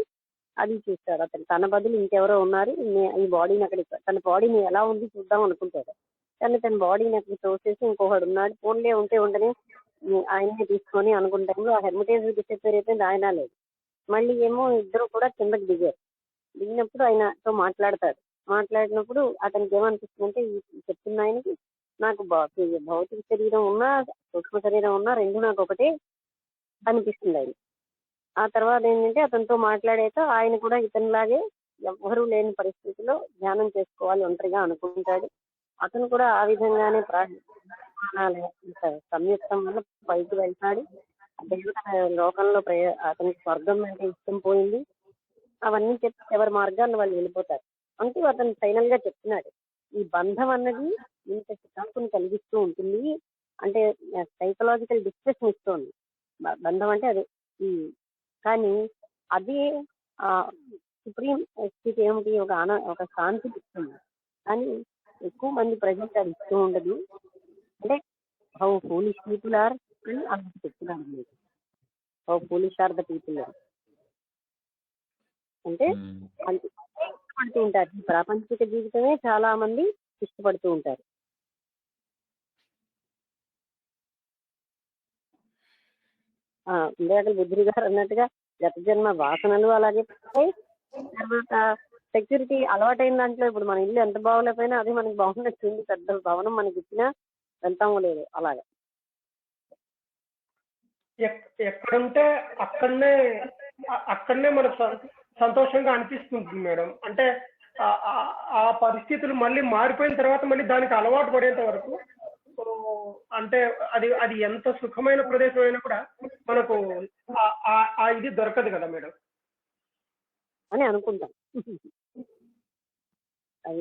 B: అది చూస్తాడు. అతను తన బదులు ఇంకెవరో ఉన్నారు, ఈ బాడీని అక్కడికి తన బాడీని ఎలా ఉంది చూద్దాం అనుకుంటాడు. కానీ తన బాడీని అక్కడికి తోసేసి ఇంకొకడు ఉన్నాడు, ఫోన్లే ఉంటే ఉండని ఆయన్ని తీసుకొని అనుకుంటాము. ఆ హెర్మిటేజ్ డిసప్పేర్ అయిపోయింది, ఆయన లేదు. మళ్ళీ ఏమో ఇద్దరు కూడా కిందకి దిగినప్పుడు ఆయనతో మాట్లాడినప్పుడు అతనికి ఏమనిపిస్తుందంటే, చెప్తున్న ఆయనకి నాకు భౌతిక శరీరం ఉన్నా సూక్ష్మ శరీరం ఉన్నా రెండు నాకు ఒకటే అనిపిస్తుంది ఆయన. ఆ తర్వాత ఏంటంటే అతనితో మాట్లాడాక ఆయన కూడా ఇతనిలాగే ఎవ్వరూ లేని పరిస్థితిలో ధ్యానం చేసుకోవాలి ఒంటరిగా అనుకుంటాడు. అతను కూడా ఆ విధంగానే సంయుక్తం వల్ల పైకి వెళ్తాడు. లోకంలో అతనికి స్వర్గం అంటే ఇష్టం పోయింది. అవన్నీ చెప్పి ఎవరి మార్గాన్ని వాళ్ళు వెళ్ళిపోతారు. అంటూ అతను ఫైనల్ గా చెప్తున్నాడు, ఈ బంధం అన్నది ఇంత చికాకుని కలిగిస్తూ ఉంటుంది. అంటే సైకలాజికల్ డిస్ట్రెస్ ఇస్తుంది బంధం అంటే అది. కానీ అది సుప్రీం స్థితి ఏమిటి, ఒక శాంతి ఇస్తుంది. కానీ ఎక్కువ మంది ప్రజలకు అది ఇస్తూ ఉండదు. అంటే హౌ ఫూలిష్ పీపుల్ ఆర్ అని అందుకు చెప్తున్నాను మీకు. How foolish are the people అంటే ఇష్టపడుతూ ఉంటారు. ఈ ప్రాపంచిక జీవితమే చాలా మంది ఇష్టపడుతూ ఉంటారు. ఇందాక బుద్ధుడి గారు అన్నట్టుగా గత జన్మ వాసనలు అలాగే తర్వాత సెక్యూరిటీ అలవాటైన దాంట్లో ఇప్పుడు మన ఇల్లు ఎంత బాగోలేకపోయినా అది మనకి బాగున్నట్టుంది. పెద్ద భవనం మనకి ఇచ్చినా వెళ్తామో లేదు అలాగా.
C: ఎక్కడుంటే అక్కడనే మనకు సంతోషంగా అనిపిస్తుంది మేడం. అంటే ఆ పరిస్థితులు మళ్ళీ మారిపోయిన తర్వాత మళ్ళీ దానికి అలవాటు పడేంత వరకు అంటే అది ఎంత సుఖమైన ప్రదేశం అయినా కూడా మనకు ఇది దొరకదు కదా మేడం
B: అని అనుకుంటాం. అది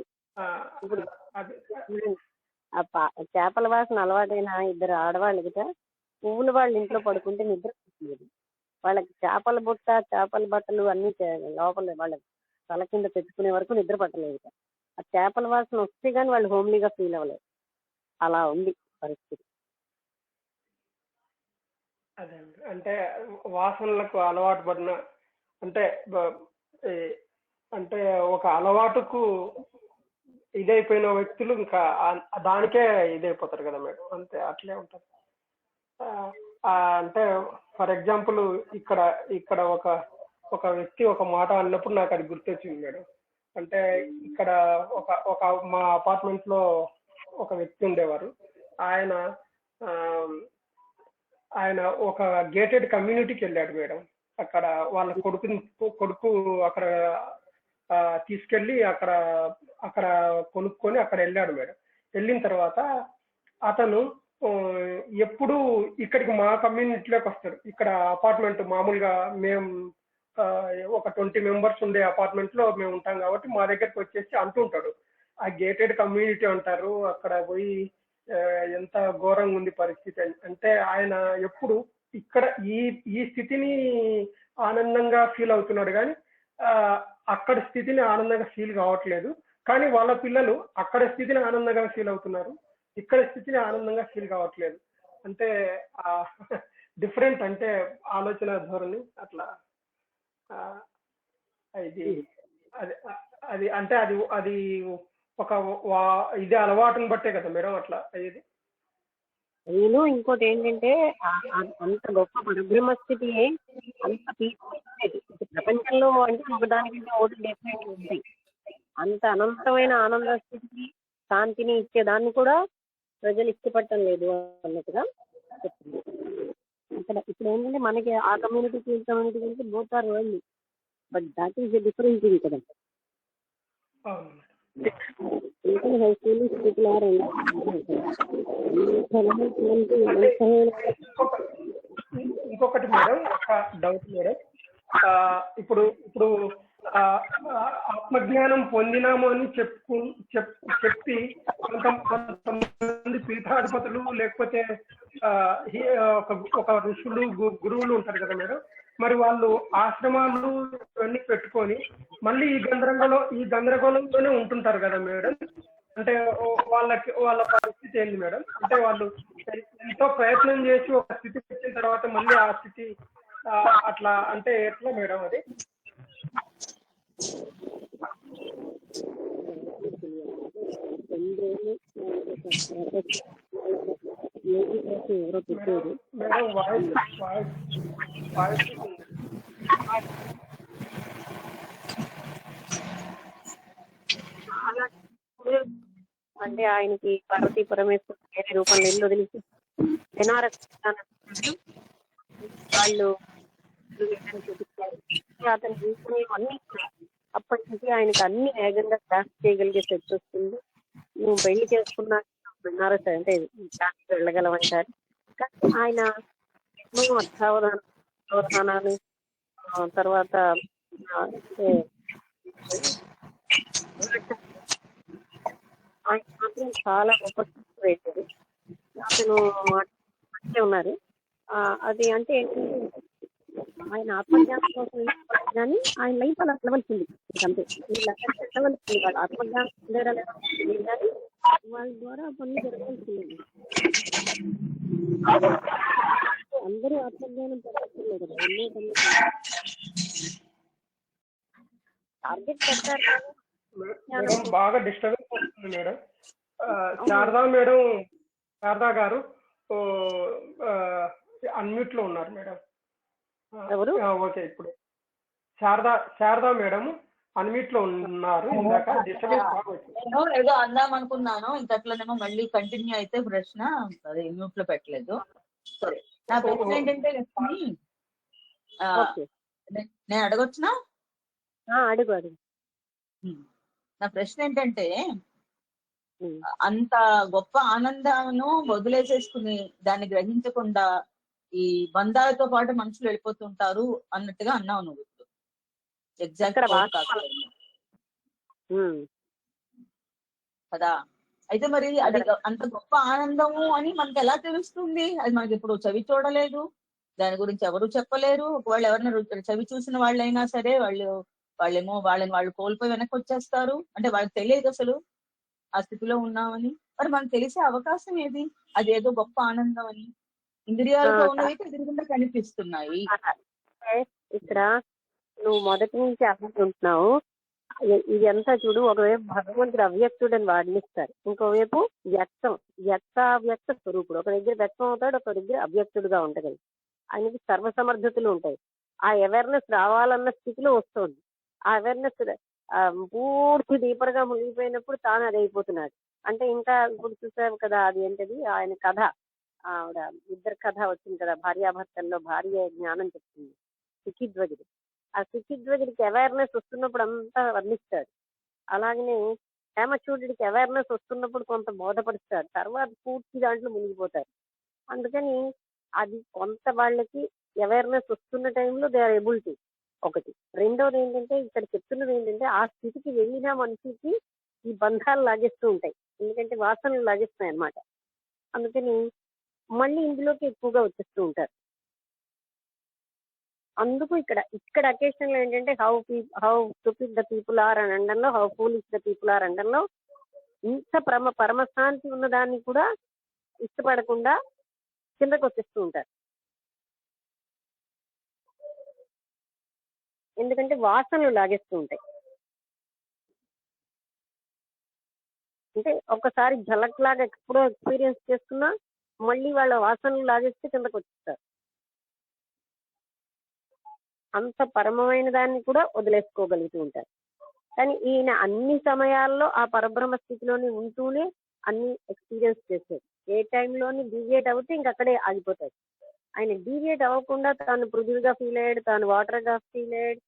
B: ఇప్పుడు చేపల వాసన అలవాటైన ఇద్దరు ఆడవాళ్ళు కదా, పువ్వులు వాళ్ళ ఇంట్లో పడుకుంటే నిద్ర లేదు. వాళ్ళకి చేపల బుట్ట చేపల బట్టలు అన్ని లోపల వాళ్ళ తల కింద పెట్టుకునే వరకు నిద్ర పట్టలేదు. ఆ చేపల వాసన వస్తే గానీ వాళ్ళు హోమ్లీగా ఫీల్ అవ్వలేదు. అలా ఉంది పరిస్థితి.
C: అదే అంటే వాసనలకు అలవాటు పడిన అంటే ఒక అలవాటుకు ఇదైపోయిన వ్యక్తులు ఇంకా దానికే ఇదైపోతారు కదా మేడం. అంతే అట్లే ఉంటుంది. అంటే ఫర్ ఎగ్జాంపుల్ ఇక్కడ ఒక వ్యక్తి ఒక మాట అన్నప్పుడు నాకు అది గుర్తొచ్చింది మేడం. అంటే ఇక్కడ ఒక మా అపార్ట్మెంట్ లో ఒక వ్యక్తి ఉండేవారు. ఆయన ఒక గేటెడ్ కమ్యూనిటీకి వెళ్ళాడు మేడం. అక్కడ వాళ్ళ కొడుకు అక్కడ తీసుకెళ్లి అక్కడ కొనుక్కొని అక్కడ వెళ్ళాడు మేడం. వెళ్ళిన తర్వాత అతను ఆ, ఎప్పుడు ఇక్కడికి మా కమ్యూనిటీలోకి వస్తారు. ఇక్కడ అపార్ట్మెంట్ మామూలుగా మేము ఆ, ఒక 20 మెంబర్స్ ఉండే అపార్ట్మెంట్ లో మేము ఉంటాం కాబట్టి మా దగ్గరికి వచ్చేసి అంటుంటాడు, ఆ గేటెడ్ కమ్యూనిటీ అంటారు, అక్కడ పోయి ఆ, ఎంత ఘోరంగా ఉంది పరిస్థితి అని. అంటే ఆయన ఎప్పుడు ఇక్కడ ఈ ఈ స్థితిని ఆనందంగా ఫీల్ అవుతున్నాడు కానీ ఆ, అక్కడ స్థితిని ఆనందంగా ఫీల్ కావట్లేదు. కానీ వాళ్ళ పిల్లలు అక్కడ స్థితిని ఆనందంగా ఫీల్ అవుతున్నారు, ఇక్కడ స్థితిని ఆనందంగా ఫీల్ కావట్లేదు. అంటే డిఫరెంట్, అంటే ఆలోచన ధోరణి అట్లా. ఆ, ఇది అది అది అంటే అది అది ఒక ఇదే అలవాటుని బట్టే కదా మేడం అట్లా అయ్యేది.
B: నేను ఇంకోటి ఏంటంటే అంత గొప్ప పరబ్రహ్మ స్థితి అంత పీస్ఫుల్ ప్రపంచంలో అంటే ఒకదానికంటే ఒకటి డిఫరెంట్ ఉంటాయి. అంత అనంతమైన ఆనంద స్థితికి శాంతిని ఇచ్చేదాన్ని కూడా ప్రజలు ఇష్టపడటం లేదు అన్నట్టుగా చెప్తుంది. ఇక్కడ ఇప్పుడు ఏంటంటే మనకి ఆ కమ్యూనిటీకి ఈ కమ్యూనిటీకి both are world, but that is the difference ఇది కదా.
C: అవును.
B: స్థితులు
C: ఇంకొకటి మేడం, ఒక డౌట్ మేడం. ఇప్పుడు ఇప్పుడు ఆత్మజ్ఞానం పొందినాము అని చెప్పి కొంతమంది పీఠాధిపతులు లేకపోతే ఒక ఋషులు గురువులు ఉంటారు కదా మేడం, మరి వాళ్ళు ఆశ్రమాలు ఇవన్నీ పెట్టుకొని మళ్ళీ ఈ గందరగోళంలోనే ఉంటుంటారు కదా మేడం. అంటే వాళ్ళ పరిస్థితి ఏంది మేడం? అంటే వాళ్ళు ఎంతో ప్రయత్నం చేసి ఒక స్థితికి వచ్చిన తర్వాత మళ్ళీ ఆ స్థితి అట్లా అంటే ఎట్లా మేడం అది? మేడం వాయిస్
B: అంటే ఆయనకి పార్వతీ పరమేశ్వరు వేరే రూపంలో ఇల్లు వదిలిసి బెనారస్ వాళ్ళు చూపించారు. అతను తీసుకునేవన్నీ అప్పటి నుంచి ఆయనకి అన్ని వేగంగా క్రాస్ చేయగలిగే శక్తి వస్తుంది. నువ్వు పెళ్లి చేసుకున్నా బెనారస్ అంటే క్రాస్ వెళ్ళగలవంటారు. కానీ ఆయన ఎన్నో అర్థావధానాలు తర్వాత ఆయన మాత్రం చాలా గొప్ప వేసేది. అతను మాట్లాడుతూ ఉన్నారు. అది అంటే ఆయన ఆత్మజ్ఞానం కోసం కానీ ఆయన లైఫ్ అలా వెళ్ళవలసింది అంతే. వెళ్ళవలసింది వాళ్ళు ఆత్మజ్ఞానం పొందడం కానీ వాళ్ళ ద్వారా పనులు జరగాల్సింది. అందరూ ఆత్మజ్ఞానం పొందలేదు కదా, ఎన్నో పనులు టార్గెట్ పెట్టారు కానీ
C: మేడం బాగా డిస్టర్బెన్స్ వస్తుంది మేడం. శారదా గారు అన్మ్యూట్ లో ఉన్నారు మేడం. ఓకే, ఇప్పుడు శారదా మేడం అన్మ్యూట్ లో ఉన్నారు. ఇందాక డిస్టర్బెన్స్ బాగా వచ్చింది.
D: నేను ఏదో అందాం అనుకున్నాను, ఇంతట్లోనేమో మళ్ళీ కంటిన్యూ అయితే ప్రశ్న అది మ్యూట్ లో పెట్టలేదు. సరే, నా ప్రశ్న ఏంటంటే నేను అడగొచ్చునా?
B: అడుగు అడుగు.
D: నా ప్రశ్న ఏంటంటే అంత గొప్ప ఆనందాన్ని వదిలేసేసుకుని దాన్ని గ్రహించకుండా ఈ బంధాలతో పాటు మనుషులు వెళ్ళిపోతుంటారు అన్నట్టుగా అన్నావు నువ్వు. ఎగ్జాక్ట్ కదా. అయితే మరి అది అంత గొప్ప ఆనందము అని మనకు ఎలా తెలుస్తుంది? అది మనకి ఇప్పుడు చవి చూడలేదు, దాని గురించి ఎవరు చెప్పలేరు. ఒకవేళ ఎవరైనా చవి చూసిన వాళ్ళైనా సరే వాళ్ళేమో వాళ్ళు కోల్పోయి వెనక్కి వచ్చేస్తారు. అంటే వాళ్ళకి తెలియదు అసలు ఆ స్థితిలో ఉన్నామని. మరి మనకు తెలిసే అవకాశం ఏది? అది ఏదో గొప్ప ఆనందం అని ఇంద్రియాలతో ఉన్నవి ఎదురుగుండా కనిపిస్తున్నాయి.
B: ఇక్కడ నువ్వు మొదటి నుంచి అనుకుంటున్నావు ఇది అంతా చూడు. ఒకవైపు భగవంతుడు అవ్యక్తుడు అని వాడినిస్తారు, ఇంకోవైపు వ్యక్త స్వరూపుడు. ఒక దగ్గర వ్యక్తం అవుతాడు, ఒక దగ్గర అవ్యక్తుడుగా ఉంటాడు. ఆయనకి సర్వసమర్థతలు ఉంటాయి. ఆ అవేర్నెస్ రావాలన్న స్థితిలో వస్తుంది. ఆ అవేర్నెస్ పూర్తి డీపర్గా మునిగిపోయినప్పుడు తాను అది అయిపోతున్నాడు. అంటే ఇంకా ఇప్పుడు చూసావు కదా, అది ఏంటది ఆయన కథ, ఆవిడ ఇద్దరు కథ వచ్చింది కదా, భార్యాభర్తల్లో భార్య జ్ఞానం చెప్తుంది సుఖిధ్వజుడు. ఆ సుఖిధ్వజుడికి అవేర్నెస్ వస్తున్నప్పుడు అంతా వర్ణిస్తాడు. అలాగనే హేమచూడుడికి అవేర్నెస్ వస్తున్నప్పుడు కొంత బోధపరుస్తాడు, తర్వాత పూర్తి దాంట్లో మునిగిపోతారు. అందుకని అది కొంత వాళ్ళకి అవేర్నెస్ వస్తున్న టైంలో దే ఆర్ ఏబుల్ టు. ఒకటి. రెండోది ఏంటంటే ఇక్కడ చెప్తున్నది ఏంటంటే ఆ స్థితికి వెళ్ళిన మనిషికి ఈ బంధాలు లాగేస్తూ ఉంటాయి, ఎందుకంటే వాసనలు లాగేస్తాయి అన్నమాట. అందుకని మళ్ళీ ఇందులోకి ఎక్కువగా వచ్చేస్తూ ఉంటారు. అందుకు ఇక్కడ అకేషన్ లో ఏంటంటే how stupid the people are అని అనడంలో, how foolish the people are అనడంలో ఇంత పరమశాంతి ఉన్న దాన్ని కూడా ఇష్టపడకుండా కిందకు వచ్చేస్తూ ఉంటారు. ఎందుకంటే వాసనలు లాగేస్తూ ఉంటాయి. అంటే ఒకసారి ఝలక్ లాగా ఎప్పుడో ఎక్స్పీరియన్స్ చేస్తున్నా మళ్ళీ వాళ్ళ వాసనలు లాగేస్తే కిందకు వచ్చేస్తారు. అంత పరమమైన దాన్ని కూడా వదిలేసుకోగలుగుతూ ఉంటారు. కానీ ఈయన అన్ని సమయాల్లో ఆ పరబ్రహ్మ స్థితిలోనే ఉంటూనే అన్ని ఎక్స్పీరియన్స్ చేశారు. ఏ టైంలోని డీవియేట్ అవుతే ఇంక అక్కడే ఆగిపోతాడు. ఆయన డీవియేట్ అవ్వకుండా తాను పృథువుగా ఫీల్ అయ్యాడు, తాను వాటర్ గా ఫీల్ అయ్యాడు,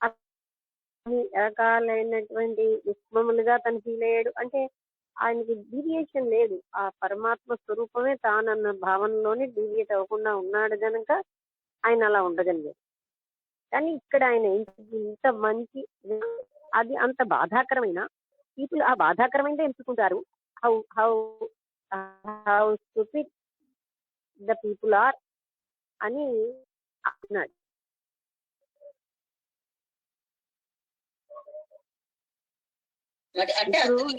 B: అన్ని రకాలైనటువంటి విస్మములుగా తను ఫీల్ అయ్యాడు. అంటే ఆయనకి డీవియేషన్ లేదు, ఆ పరమాత్మ స్వరూపమే తానన్న భావనలోనే డీవియేట్ అవ్వకుండా ఉన్నాడు కనుక ఆయన అలా ఉండగలిగాడు. కానీ ఇక్కడ ఆయన ఇంత మంచి, అది అంత బాధాకరమైన పీపుల్ ఆ బాధాకరమైనదే ఎంచుకుంటారు. How how how stupid the people are అని అన్నాడు.
D: అంటే
B: ఇప్పుడు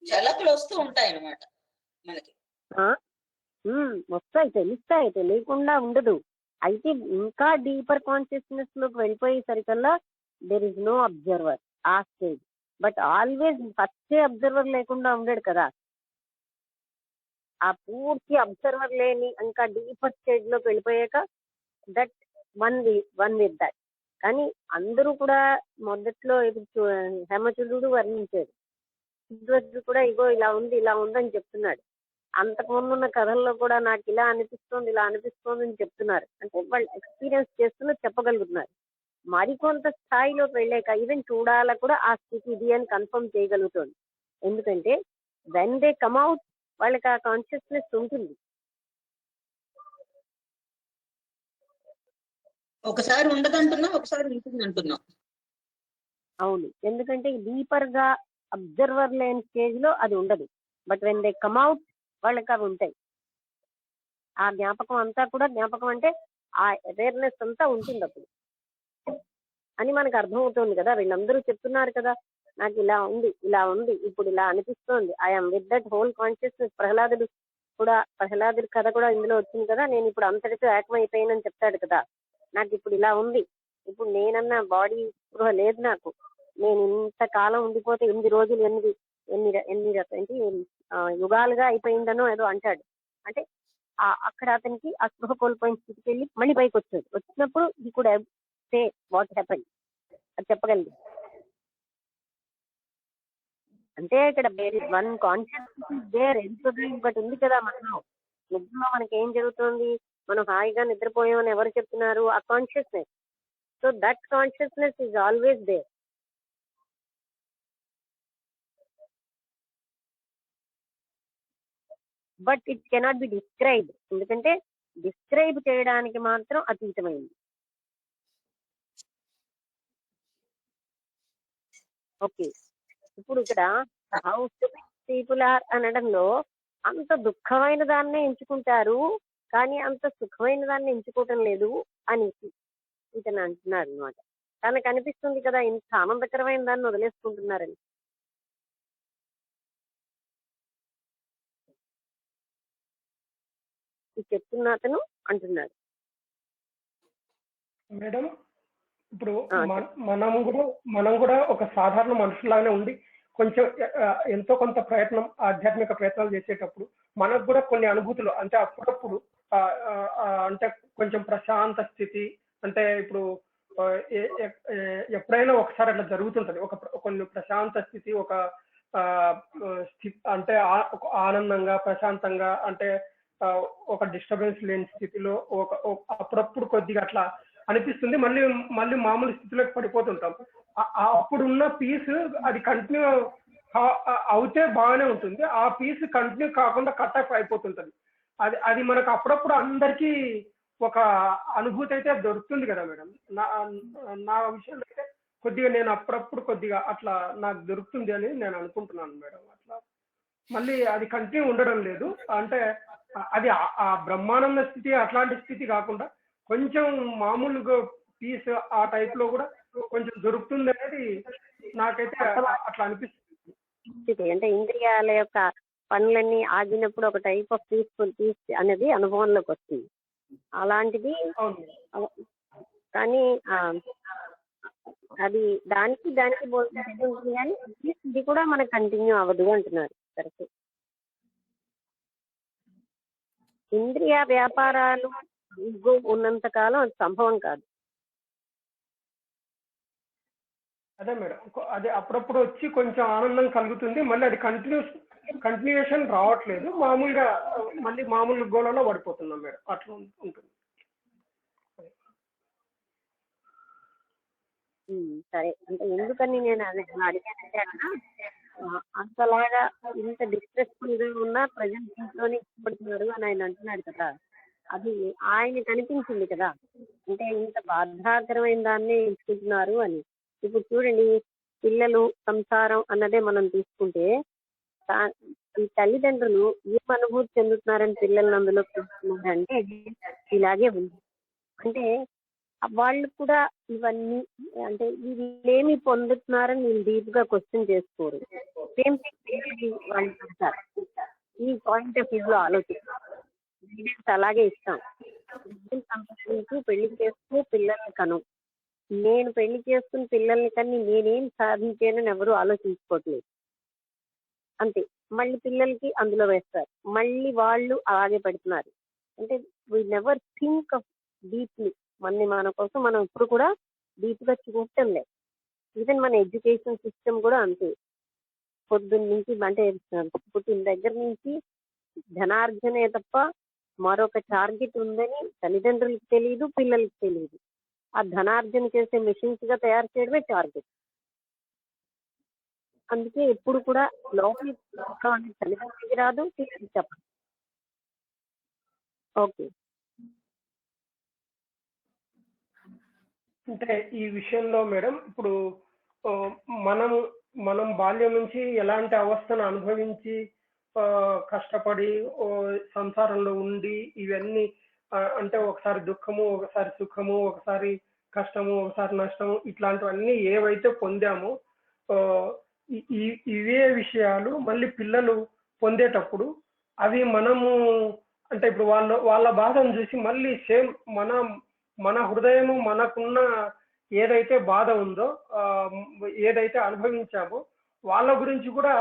D: ఝలకులు వస్తూ ఉంటాయి అన్నమాట మనకి.
B: వస్తాయి, తెలుస్తాయి, తెలియకుండా ఉండదు. అయితే ఇంకా డీపర్ కాన్షియస్నెస్ లోకి వెళ్ళిపోయేసరికల్లా దెర్ ఇస్ నో అబ్జర్వర్ ఆ స్టేజ్. బట్ ఆల్వేస్ ఫస్టే అబ్జర్వర్ లేకుండా ఉండడు కదా, ఆ పూర్తి అబ్జర్వర్ లేని ఇంకా డీపర్ స్టేజ్ లోకి వెళ్ళిపోయాక దట్ వన్ విత్ దట్. కానీ అందరూ కూడా మొదట్లో హేమచంద్రుడు వర్ణించాడు, సిద్ధుడు కూడా ఇగో ఇలా ఉంది ఇలా ఉందని చెప్తున్నాడు. అంతకుముందు ఉన్న కథల్లో కూడా నాకు ఇలా అనిపిస్తోంది అని చెప్తున్నారు. అంటే వాళ్ళు ఎక్స్పీరియన్స్ చేస్తున్న చెప్పగలుగుతున్నారు. మరికొంత స్థాయిలోకి వెళ్ళాక ఈవెన్ చూడాల కూడా ఆ స్థితి ఇది అని కన్ఫర్మ్ చేయగలుగుతుంది. ఎందుకంటే వెన్ దే కమ్ అవుట్ వాళ్ళకి ఆ కాన్షియస్నెస్ ఉంటుంది.
D: ఒకసారి ఉండదంటున్నా, ఒకసారి ఉంటుంది అంటున్నాం.
B: అవును, ఎందుకంటే డీపర్ గా అబ్జర్వర్ లేని స్టేజ్ లో అది ఉండదు. But when they come out వాళ్ళకి అవి ఉంటాయి. ఆ జ్ఞాపకం అంతా కూడా, జ్ఞాపకం అంటే ఆ అవేర్నెస్ అంతా ఉంటుంది అప్పుడు అని మనకు అర్థమవుతుంది కదా. వీళ్ళందరూ చెప్తున్నారు కదా, నాకు ఇలా ఉంది ఇప్పుడు ఇలా అనిపిస్తోంది, I'm with that whole consciousness. ప్రహ్లాదుడి కథ కూడా ఇందులో వచ్చింది కదా, నేను ఇప్పుడు అంతటితో ఏకమైపోయానని చెప్తాడు కదా. నాకు ఇప్పుడు ఇలా ఉంది, ఇప్పుడు నేనన్న బాడీ స్పృహ లేదు నాకు, నేను ఇంతకాలం ఉండిపోతే 8 రోజులు ఎన్ని యుగాలుగా అయిపోయిందనో ఏదో అంటాడు. అంటే అక్కడ అతనికి ఆ స్పృహ కోల్పోయిన స్థితికి వెళ్ళి మళ్ళీ పైకి వచ్చాడు. వచ్చినప్పుడు ఈ కూడా సే వాట్ హ్యాపెన్ అది చెప్పగలిగి. అంటే ఇక్కడ వన్ కాన్షియస్నెస్ దేర్ బట్ ఉంది కదా మనలో. నిద్రలో మనకి ఏం జరుగుతుంది, మనం హాయిగా నిద్రపోయామని ఎవరు చెప్తున్నారు? ఆ consciousness. So that consciousness is always there. But it cannot be describe, ఎందుకంటే డిస్క్రైబ్ చేయడానికి మాత్రం అతీతమైంది. ఓకే, ఇప్పుడు ఇక్కడ హౌస్ పీపుల్ ఆర్ అనడంలో అంత దుఃఖమైన దాన్నే ఎంచుకుంటారు, కానీ అంత సుఖమైన దాన్ని ఎంచుకోవటం లేదు అని ఇతను అంటున్నారు అనమాట. తనకు అనిపిస్తుంది కదా ఇంత ఆనందకరమైన దాన్ని వదిలేసుకుంటున్నారని. ఇది చెప్తున్న అతను అంటున్నాడు.
C: మేడం, ఇప్పుడు మనం కూడా ఒక సాధారణ మనుషులాగానే ఉండి కొంచెం ఎంతో కొంత ప్రయత్నం, ఆధ్యాత్మిక ప్రయత్నాలు చేసేటప్పుడు మనకు కూడా కొన్ని అనుభూతులు, అంటే అప్పుడప్పుడు అంటే కొంచెం ప్రశాంత స్థితి, అంటే ఇప్పుడు ఎప్పుడైనా ఒకసారి అట్లా జరుగుతుంటది. కొన్ని ప్రశాంత స్థితి, ఒక స్థితి అంటే ఆనందంగా ప్రశాంతంగా, అంటే ఒక డిస్టర్బెన్స్ లేని స్థితిలో అప్పుడప్పుడు కొద్దిగా అట్లా అనిపిస్తుంది. మళ్ళీ మామూలు స్థితిలోకి పడిపోతుంటాం. అప్పుడున్న పీస్ అది కంటిన్యూ అవుతే బాగానే ఉంటుంది. ఆ పీస్ కంటిన్యూ కాకుండా కట్ ఆఫ్ అయిపోతుంటది. అది మనకు అప్పుడప్పుడు అందరికీ ఒక అనుభూతి అయితే దొరుకుతుంది కదా మేడం. నా విషయంలో అయితే కొద్దిగా నేను అప్పుడప్పుడు కొద్దిగా అట్లా నాకు దొరుకుతుంది అని నేను అనుకుంటున్నాను మేడం. అట్లా మళ్ళీ అది కంటిన్యూ ఉండడం లేదు. అంటే అది ఆ బ్రహ్మానంద స్థితి అట్లాంటి స్థితి కాకుండా కొంచెం మామూలుగా పీస్ ఆ టైప్ లో కూడా కొంచెం దొరుకుతుంది అనేది నాకైతే అట్లా అనిపిస్తుంది.
B: అంటే ఇంద్రియాల యొక్క పనులన్నీ ఆగినప్పుడు ఒక టైప్ ఆఫ్ పీస్ఫుల్ పీస్ అనేది అనుభవంలోకి వస్తుంది. అలాంటిది కానీ అది దానికి పోల్చుకుంటే ఉంటుంది కానీ ఇది కూడా మనకు కంటిన్యూ అవ్వదు అంటున్నారు. కరెక్ట్. ఇంద్రియ వ్యాపారాలు ఉన్నంత కాలం అది సంభవం కాదు.
C: అదే మేడం, అదే అప్పుడప్పుడు వచ్చి కొంచెం ఆనందం కలుగుతుంది, మళ్ళీ అది కంటిన్యూషన్ రావట్లేదు, మామూలుగా మళ్ళీ మామూలు గోళంలో పడిపోతున్నాం మేడం. అట్లా ఉంటుంది.
B: సరే, అంటే ఎందుకని నేను అడిగానంటే అంతలాగా ఇంత డిస్ట్రెస్ఫుల్ గా ఉన్న ప్రజెంట్ ఇంట్లోనే ఇష్టపడుతున్నారు అని ఆయన అంటున్నాడు కదా, అది ఆయన కనిపించింది కదా, అంటే ఇంత బాధాకరమైన దాన్ని ఎంచుకుంటున్నారు అని. ఇప్పుడు చూడండి, పిల్లలు సంసారం అన్నదే మనం తీసుకుంటే ఈ తల్లిదండ్రులు ఏం అనుభూతి చెందుతున్నారని పిల్లల్ని అందులో చూస్తున్నారంటే ఇలాగే ఉంది. అంటే వాళ్ళు కూడా ఇవన్నీ అంటే వీళ్ళేమి పొందుతున్నారని వీళ్ళు డీప్ గా క్వశ్చన్ చేసుకోరు. సేమ్ థింగ్ వాళ్ళు చెప్తారు. ఈ పాయింట్ ఆఫ్ వ్యూ లో ఆలోచిస్తారు. అలాగే ఇస్తాం. సంపాదించు, పెళ్లి చేస్తూ పిల్లల్ని కను. నేను పెళ్లి చేసుకుని పిల్లల్ని కని నేనేం సాధించానని ఎవరు ఆలోచించుకోవట్లేదు. అంతే, మళ్ళీ పిల్లలకి అందులో వేస్తారు, మళ్ళీ వాళ్ళు అలాగే పెడుతున్నారు. అంటే we never think of deeply. మన కోసం మనం ఇప్పుడు కూడా డీప్ గా చూడటం లేదు. ఈవెన్ మన ఎడ్యుకేషన్ సిస్టమ్ కూడా అంతే. పొద్దున్న నుంచి అంటే పుట్టిన దగ్గర నుంచి ధనార్జనే తప్ప మరొక టార్గెట్ ఉందని తల్లిదండ్రులకు తెలియదు, పిల్లలకి తెలియదు. ఆ ధనార్జన చేసే మెషిన్స్ గా తయారు చేయడమే టార్గెట్. అందుకే ఎప్పుడు కూడా లోపలి తల్లిదండ్రులకి రాదు, పిల్లలకి చెప్పదు. ఓకే.
C: అంటే ఈ విషయంలో మేడం, ఇప్పుడు మనం బాల్యం నుంచి ఎలాంటి అవస్థను అనుభవించి కష్టపడి సంసారంలో ఉండి ఇవన్నీ అంటే ఒకసారి దుఃఖము, ఒకసారి సుఖము, ఒకసారి కష్టము, ఒకసారి నష్టము, ఇట్లాంటివన్నీ ఏవైతే పొందామో ఇవే విషయాలు మళ్ళీ పిల్లలు పొందేటప్పుడు అవి మనము అంటే ఇప్పుడు వాళ్ళ బాధను చూసి మళ్ళీ సేమ్ మన హృదయము మనకున్న ఏదైతే బాధ ఉందో, ఏదైతే అనుభవించామో వాళ్ళ గురించి కూడా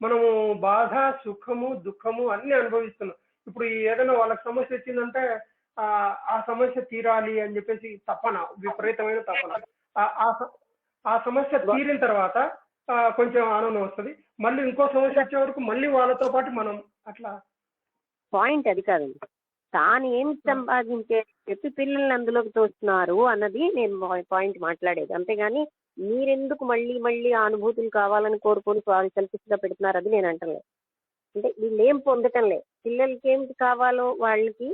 C: మనము బాధ, సుఖము, దుఃఖము అన్ని అనుభవిస్తున్నాం. ఇప్పుడు ఏదైనా వాళ్ళకి సమస్య వచ్చిందంటే ఆ సమస్య తీరాలి అని చెప్పేసి తపన, విపరీతమైన తపన. ఆ సమస్య తీరిన తర్వాత కొంచెం ఆనందం వస్తుంది. మళ్ళీ ఇంకో సమస్య వచ్చే వరకు మళ్ళీ వాళ్ళతో పాటు మనం అట్లా.
B: పాయింట్ అది కాదండి, తాను ఏమి సంపాదించే చెప్పి పిల్లల్ని అందులోకి తోస్తున్నారు అన్నది నేను పాయింట్ మాట్లాడేది. అంతేగాని మీరెందుకు మళ్ళీ మళ్ళీ ఆ అనుభూతులు కావాలని కోరుకొని సెల్ఫిష్ గా పెడుతున్నారు అది నేను అంటలేదు. అంటే వీళ్ళు ఏం పొందటం లేదు, పిల్లలకి ఏమిటి కావాలో వాళ్ళకి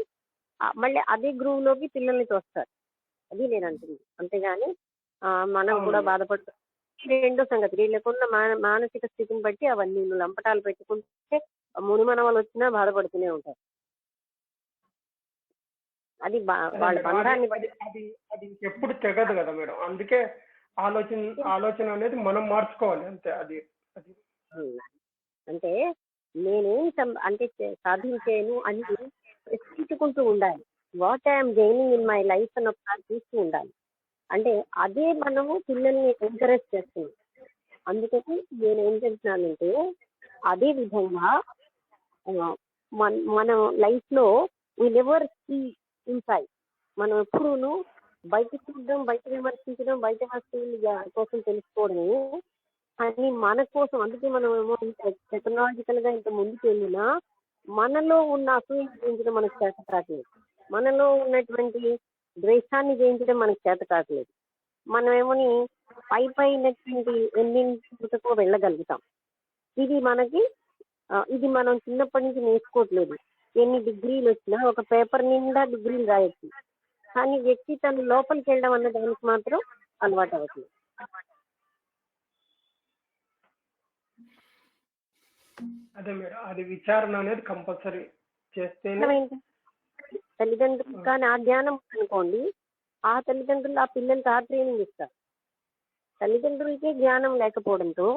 B: మళ్ళీ అదే గ్రూవ్ లోకి పిల్లల్ని తోస్తారు, అది నేను అంటుంది. అంతేగాని మనం కూడా బాధపడుతున్నాం. రెండో సంగతి, వీళ్ళకున్న మానసిక స్థితిని బట్టి అవన్నీ లంపటాలు పెట్టుకుంటే మునిమనవలు వచ్చినా బాధపడుతూనే ఉంటారు. అది వాళ్ళ బంధాన్ని
C: అది ఎప్పుడు తెగదు కదా మేడం. అందుకే ఆలోచన అనేది మనం మార్చుకోవాలి అంతే. అది అంటే నేనేం అంటే సాధించాను అని ప్రశ్నించుకుంటూ ఉండాలి. What I'm gaining in my life అని ఒకసారి చూస్తూ ఉండాలి. అంటే అదే మనము పిల్లల్ని ఎంకరేజ్ చేస్తున్నాం. అందుకని నేను ఏం చెప్తున్నానంటే అదే విధంగా మన లైఫ్ లో వీ నెవర్ సీ ఇన్సైడ్. మనం ఎప్పుడూను బయట చూడడం, బయట విమర్శించడం, బయట వస్తువుల కోసం తెలుసుకోవడమే అని మన కోసం. అందుకే మనం ఏమో టెక్నాలజికల్ గా ఇంత ముందుకు వెళ్ళినా మనలో ఉన్న అసూయ జయించడం మనకు చేత కావట్లేదు, మనలో ఉన్నటువంటి ద్వేషాన్ని జయించడం మనకు చేత కావట్లేదు. మనమేమోని పైనటువంటి ఎన్నింటితో వెళ్ళగలుగుతాం,
B: ఇది మనకి ఇది మనం చిన్నప్పటి నుంచి నేర్చుకోవట్లేదు. ఎన్ని డిగ్రీలు వచ్చినా ఒక పేపర్ నిండా డిగ్రీలు రాయొచ్చు, కానీ వ్యక్తి తను లోపలికి వెళ్ళడం అన్న దానికి మాత్రం అలవాటు అవుతుంది.
C: అదే మేడం, అది విచారణ అనేది కంపల్సరీ చేస్తేనే.
B: అర్థమైందా? తల్లిదండ్రులు కానీ ఆ జ్ఞానం అనుకోండి, ఆ తల్లిదండ్రులు ఆ పిల్లలకి ఆ ట్రైనింగ్ ఇస్తారు. తల్లిదండ్రులకే జ్ఞానం లేకపోవడంతో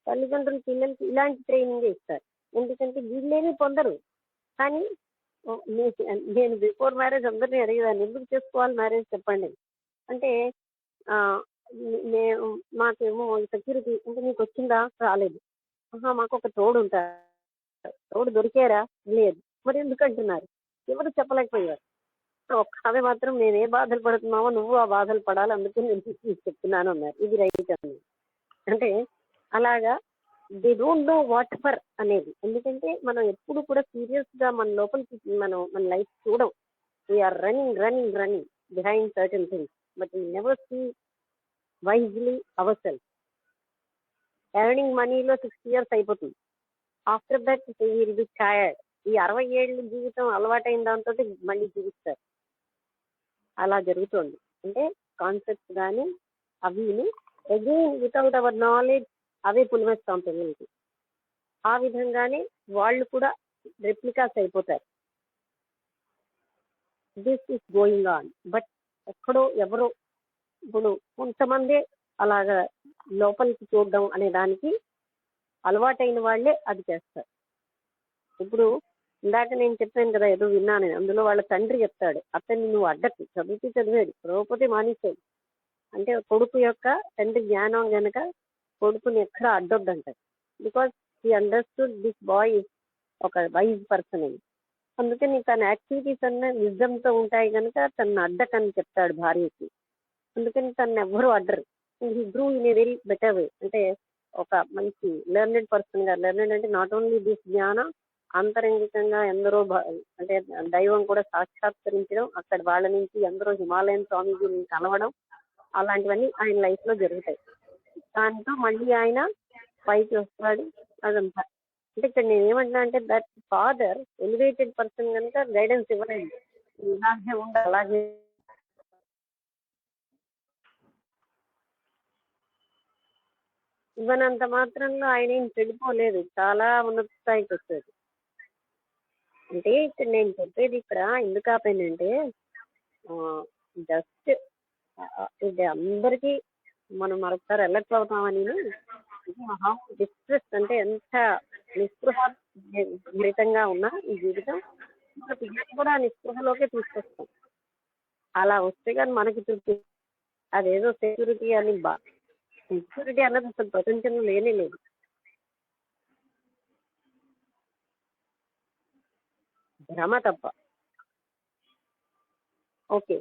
B: తల్లిదండ్రులు పిల్లలకి ఇలాంటి ట్రైనింగ్ ఇస్తారు. ఎందుకంటే వీళ్ళేమీ పొందరు. కానీ నేను బిఫోర్ మ్యారేజ్ అందరినీ అడిగేదాన్ని, ఎందుకు చేసుకోవాలి మ్యారేజ్ చెప్పండి అంటే, మేము మాకేమో సెక్యూరిటీ అంటే మీకు వచ్చిందా, రాలేదు. మాకు ఒక తోడు ఉంటారు, తోడు దొరికారా, లేదు. మరి ఎందుకు అంటున్నారు? ఎవరు చెప్పలేకపోయారు. ఒక్క ఆమె మాత్రం మేము ఏ బాధలు పడుతున్నామో నువ్వు ఆ బాధలు పడాలి, అందుకే నేను చెప్తున్నాను అన్నారు. ఇది రైట్ అన్నది. అంటే అలాగా they don't know what for అనేది. ఎందుకంటే మనం ఎప్పుడు కూడా సీరియస్ గా మన లోపలికి మన లైఫ్ చూడం. We are running behind certain things, but we never see wisely our self. Earning మనీలో 60 years అయిపోతుంది. After that will be tired. ఈ 60 ఏళ్ళ జీవితం అలవాటైన దాంతో మళ్ళీ జీవిస్తారు. అలా జరుగుతుంది. అంటే కాన్సెప్ట్స్ కానీ అవిని అగైన్ వితౌట్ అవర్ నాలెడ్జ్ అవే పులిమేస్తాం పిల్లలకి. ఆ విధంగానే వాళ్ళు కూడా రెప్లికాస్ అయిపోతారు. This is going on. But ఎక్కడో ఎవరో ఇప్పుడు కొంతమందే అలాగా లోపలికి చూడడం అనే దానికి అలవాటైన వాళ్ళే అది చేస్తారు. ఇప్పుడు ఇందాక నేను చెప్పాను కదా, ఏదో విన్నాను, అందులో వాళ్ళ తండ్రి చెప్తాడు, అతన్ని నువ్వు అడ్డకు, చదివాడు చదవకపోతే మానేసాడు అంటే కొడుకు యొక్క తండ్రి జ్ఞానం గనక కొడుకుని ఎక్కడ అడ్డొద్దంటారు. Because he understood this boy ఒక వైజ్ పర్సన్ అని. అందుకని తన యాక్టివిటీస్ అన్న విజ్డమ్తో ఉంటాయి కనుక తన అడ్డకని చెప్తాడు భార్యకి. అందుకని తను ఎవ్వరూ అడ్డరు. He grew in a very better way. అంటే ఒక మంచి లెర్నెడ్ పర్సన్ గా, లెర్నెడ్ అంటే నాట్ ఓన్లీ దిస్ జ్ఞాన, అంతరంగికంగా ఎందరో అంటే దైవం కూడా సాక్షాత్కరించడం, అక్కడ వాళ్ళ నుంచి ఎందరో హిమాలయన్ స్వామీజీని కలవడం, అలాంటివన్నీ ఆయన లైఫ్ లో జరుగుతాయి. దాంతో మళ్ళీ ఆయన పైకి వస్తాడు. అదంతా అంటే ఇక్కడ నేను ఏమంటున్నా అంటే దట్ ఫాదర్ ఎలివేటెడ్ పర్సన్ కనుక గైడెన్స్ ఇవ్వలేదు, ఇలాగే ఉండాలి అలాగే ఇవ్వనంత మాత్రంలో ఆయన ఏం చెడిపోలేదు, చాలా ఉన్నత స్థాయికి వచ్చాడు. అంటే ఇక్కడ నేను చెప్పేది ఇక్కడ ఎందుకు ఆపానంటే, జస్ట్ ఇది అందరికీ మనం మరొకసారి అలర్ట్ అవుతామని. డిస్ట్రెస్ అంటే ఎంత నిస్పృహ భరితంగా ఉన్నా ఈ జీవితం మన పిల్లలు కూడా నిస్పృహలోకే తీసుకొస్తాం. అలా వస్తే కానీ మనకి తృప్తి. అదేదో సెక్యూరిటీ అని సెక్యూరిటీ అన్నది అసలు ప్రపంచంలో లేనే లేదు. భ్రమ తప్ప. Okay,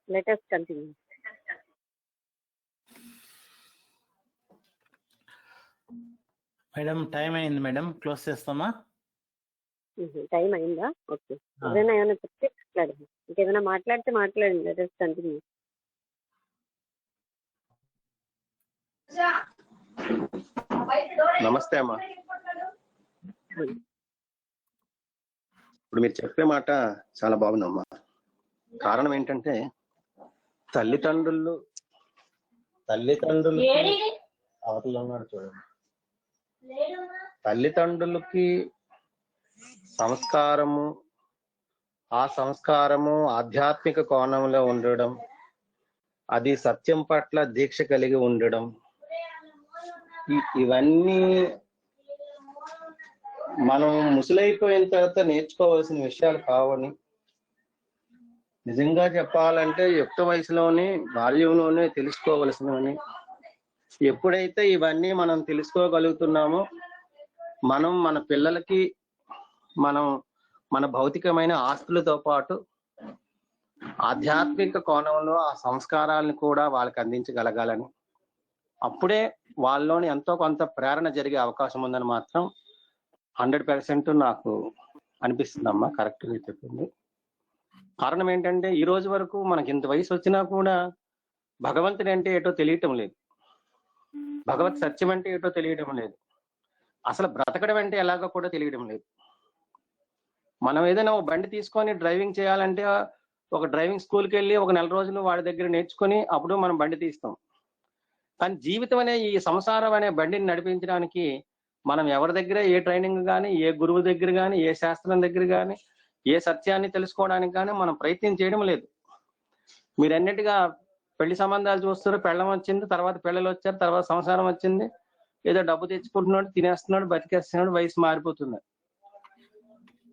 B: let us continue.
A: Madam time అయింది మేడం, క్లోజ్ చేస్తామా?
B: టైం అయిందా? ఓకే, ఏదైనా ఏమైనా చెప్తే మాట్లాడండి, ఇంకేమైనా మాట్లాడితే మాట్లాడండి. Let us continue.
E: నమస్తే అమ్మా. ఇప్పుడు మీరు చెప్పే మాట చాలా బాగుందమ్మా. కారణం ఏంటంటే తల్లిదండ్రులు అవతల ఉన్నాడు చూడండి, తల్లిదండ్రులకి సంస్కారము, ఆ సంస్కారము ఆధ్యాత్మిక కోణంలో ఉండడం, అది సత్యం పట్ల దీక్ష కలిగి ఉండడం, ఇవన్నీ మనం ముసలైపోయిన తర్వాత నేర్చుకోవాల్సిన విషయాలు కావని, నిజంగా చెప్పాలంటే యుక్త వయసులోనే బాల్యంలోనే తెలుసుకోవలసినవని. ఎప్పుడైతే ఇవన్నీ మనం తెలుసుకోగలుగుతున్నామో మనం మన పిల్లలకి మన భౌతికమైన ఆస్తులతో పాటు ఆధ్యాత్మిక కోణంలో ఆ సంస్కారాలను కూడా వాళ్ళకి అందించగలగాలని, అప్పుడే వాళ్ళలోని ఎంతో కొంత ప్రేరణ జరిగే అవకాశం ఉందని మాత్రం 100% నాకు అనిపిస్తుందమ్మా. కరెక్ట్గా చెప్పింది. కారణం ఏంటంటే ఈ రోజు వరకు మనకి ఇంత వయసు వచ్చినా కూడా భగవంతుడు అంటే ఏటో తెలియటం లేదు, భగవత్ సత్యం అంటే ఏటో తెలియటం లేదు. అసలు బ్రతకడం అంటే ఎలాగో కూడా తెలియడం లేదు. మనం ఏదైనా ఒక బండి తీసుకొని డ్రైవింగ్ చేయాలంటే ఒక డ్రైవింగ్ స్కూల్కి వెళ్ళి ఒక నెల రోజులు వాడి దగ్గర నేర్చుకుని అప్పుడు మనం బండి తీస్తాం. కానీ జీవితం అనే ఈ సంసారం అనే బండిని నడిపించడానికి మనం ఎవరి దగ్గర ఏ ట్రైనింగ్ కానీ, ఏ గురువు దగ్గర కానీ, ఏ శాస్త్రం దగ్గర కానీ, ఏ సత్యాన్ని తెలుసుకోవడానికి కానీ మనం ప్రయత్నం చేయడం లేదు. మీరు అన్నట్టుగా పెళ్లి సంబంధాలు చూస్తారు, పెళ్ళం వచ్చింది, తర్వాత పిల్లలు వచ్చారు, తర్వాత సంసారం వచ్చింది, ఏదో డబ్బు తెచ్చుకుంటున్నాడు, తినేస్తున్నాడు, బతికేస్తున్నాడు, వయసు మారిపోతుంది.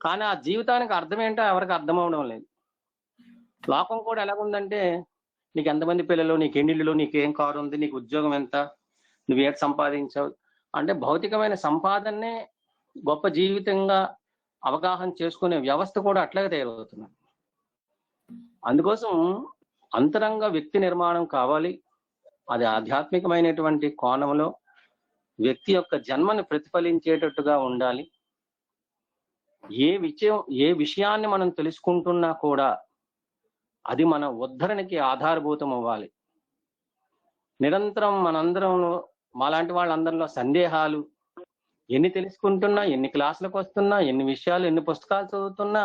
E: కానీ ఆ జీవితానికి అర్థం ఏంటో ఎవరికి అర్థం అవడం లేదు. లోకం కూడా ఎలాగుందంటే, నీకు ఎంతమంది పిల్లలు, నీకు ఎన్ని ఇళ్ళు, నీకేం కారు ఉంది, నీకు ఉద్యోగం ఎంత, నువ్వు ఏటి సంపాదించావు అంటే భౌతికమైన సంపాదనే గొప్ప జీవితంగా అవగాహన చేసుకునే వ్యవస్థ కూడా అట్లాగే తయారవుతుంది. అందుకోసం అంతరంగ వ్యక్తి నిర్మాణం కావాలి. అది ఆధ్యాత్మికమైనటువంటి కోణంలో వ్యక్తి యొక్క జన్మను ప్రతిఫలించేటట్టుగా ఉండాలి. ఏ విషయాన్ని మనం తెలుసుకుంటున్నా కూడా అది మన ఉద్ధరణకి ఆధారభూతం అవ్వాలి. నిరంతరం మనందరం, మాలాంటి వాళ్ళందరిలో సందేహాలు, ఎన్ని తెలుసుకుంటున్నా, ఎన్ని క్లాసులకు వస్తున్నా, ఎన్ని విషయాలు, ఎన్ని పుస్తకాలు చదువుతున్నా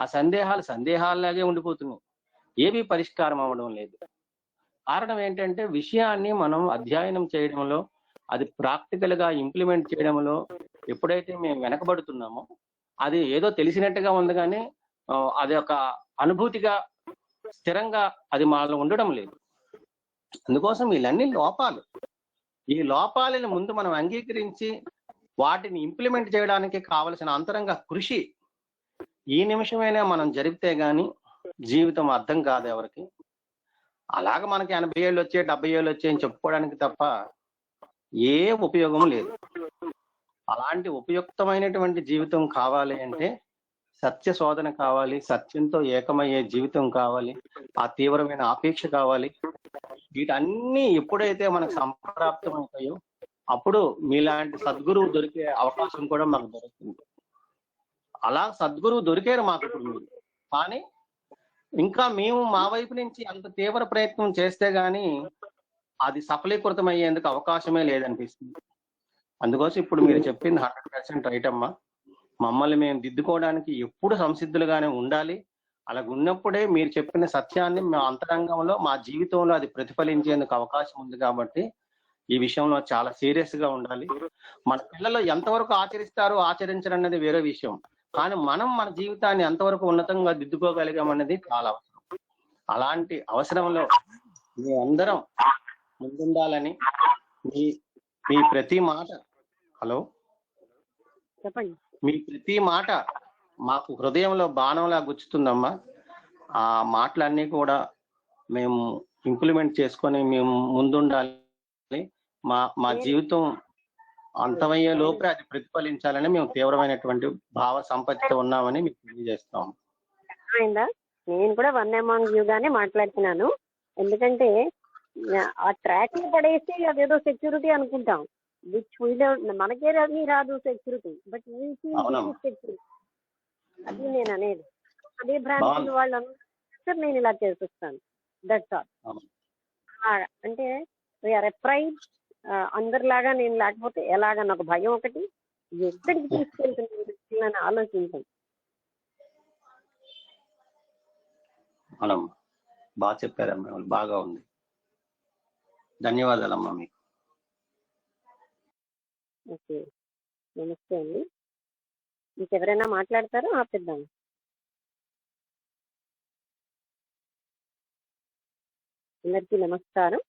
E: ఆ సందేహాల్లాగే ఉండిపోతున్నాయి. ఏవి పరిష్కారం అవ్వడం లేదు. కారణం ఏంటంటే విషయాన్ని మనం అధ్యయనం చేయడంలో, అది ప్రాక్టికల్ గా ఇంప్లిమెంట్ చేయడంలో ఎప్పుడైతే మేము వెనకబడుతున్నామో, అది ఏదో తెలిసినట్టుగా ఉంది కానీ అది ఒక అనుభూతిగా స్థిరంగా అది మనలో ఉండడం లేదు. అందుకోసం వీళ్ళన్ని లోపాలు. ఈ లోపాలను ముందు మనం అంగీకరించి వాటిని ఇంప్లిమెంట్ చేయడానికి కావలసిన అంతరంగ కృషి ఈ నిమిషమైనా మనం జరిపితే గాని జీవితం అర్థం కాదు ఎవరికి. అలాగ మనకి 80 ఏళ్ళు వచ్చాయి, 70 ఏళ్ళు వచ్చాయని చెప్పుకోవడానికి తప్ప ఏ ఉపయోగం లేదు. అలాంటి ఉపయుక్తమైనటువంటి జీవితం కావాలి అంటే సత్య శోధన కావాలి, సత్యంతో ఏకమయ్యే జీవితం కావాలి, ఆ తీవ్రమైన ఆపేక్ష కావాలి. వీటన్నీ ఎప్పుడైతే మనకు సంప్రాప్తం అవుతాయో అప్పుడు మీలాంటి సద్గురువు దొరికే అవకాశం కూడా మాకు దొరుకుతుంది. అలా సద్గురువు దొరికారు మాకు ఇప్పుడు మీరు. కానీ ఇంకా మేము మా వైపు నుంచి అంత తీవ్ర ప్రయత్నం చేస్తే గాని అది సఫలీకృతం అయ్యేందుకు అవకాశమే లేదనిపిస్తుంది. అందుకోసం ఇప్పుడు మీరు చెప్పింది 100% రైట్ అమ్మా. మమ్మల్ని మేము దిద్దుకోవడానికి ఎప్పుడు సంసిద్ధులుగానే ఉండాలి. అలా ఉన్నప్పుడే మీరు చెప్పిన సత్యాన్ని మా అంతరంగంలో, మా జీవితంలో అది ప్రతిఫలించేందుకు అవకాశం ఉంది. కాబట్టి ఈ విషయంలో చాలా సీరియస్ గా ఉండాలి. మన పిల్లలు ఎంతవరకు ఆచరిస్తారో ఆచరించరన్నది వేరే విషయం. కానీ మనం మన జీవితాన్ని ఎంతవరకు ఉన్నతంగా దిద్దుకోగలిగామన్నది చాలా అవసరం. అలాంటి అవసరంలో మీ అందరం ముందుండాలని మీ ప్రతి మాట, హలో
B: చెప్పండి.
E: మీ ప్రతి మాట మాకు హృదయంలో బాణంలా గుచ్చుతుందమ్మా. ఆ మాటలన్నీ కూడా మేము ఇంప్లిమెంట్ చేసుకొని మేము ముందుండాలి. మా జీవితం అంతమయ్యే లోపే అది ప్రతిఫలించాలని మేము తీవ్రమైనటువంటి భావ సంపత్తితో ఉన్నామని మీకు తెలియజేస్తాం.
B: అయిందా? నేను కూడా వన్ అమాంగ్ యూ గానే మాట్లాడుతున్నాను. ఎందుకంటే ఆ ట్రాక్ ని పడేసి అదేదో సెక్యూరిటీ అనుకుంటాం. మనకే రాదు సెక్యూరిటీ, బట్ సెక్యూరిటీ. అది నేను అనేది. అదే బ్రాంచ్ వాళ్ళందరూ నేను ఇలా చేసిస్తాను. That's all. అంటే వీఆర్ ప్రైడ్. అందరిలాగా నేను లేకపోతే ఎలాగన్న ఒక భయం ఒకటి. ఎక్కడికి తీసుకెళ్తున్నాను ఆలోచించాను.
E: బాగా చెప్పారమ్మా, బాగా ఉంది. ధన్యవాదాలమ్మా మీకు.
B: ఓకే, నమస్తే అండి. ఇంకెవరైనా మాట్లాడతారో ఆపిద్దాం. అందరికీ నమస్కారం.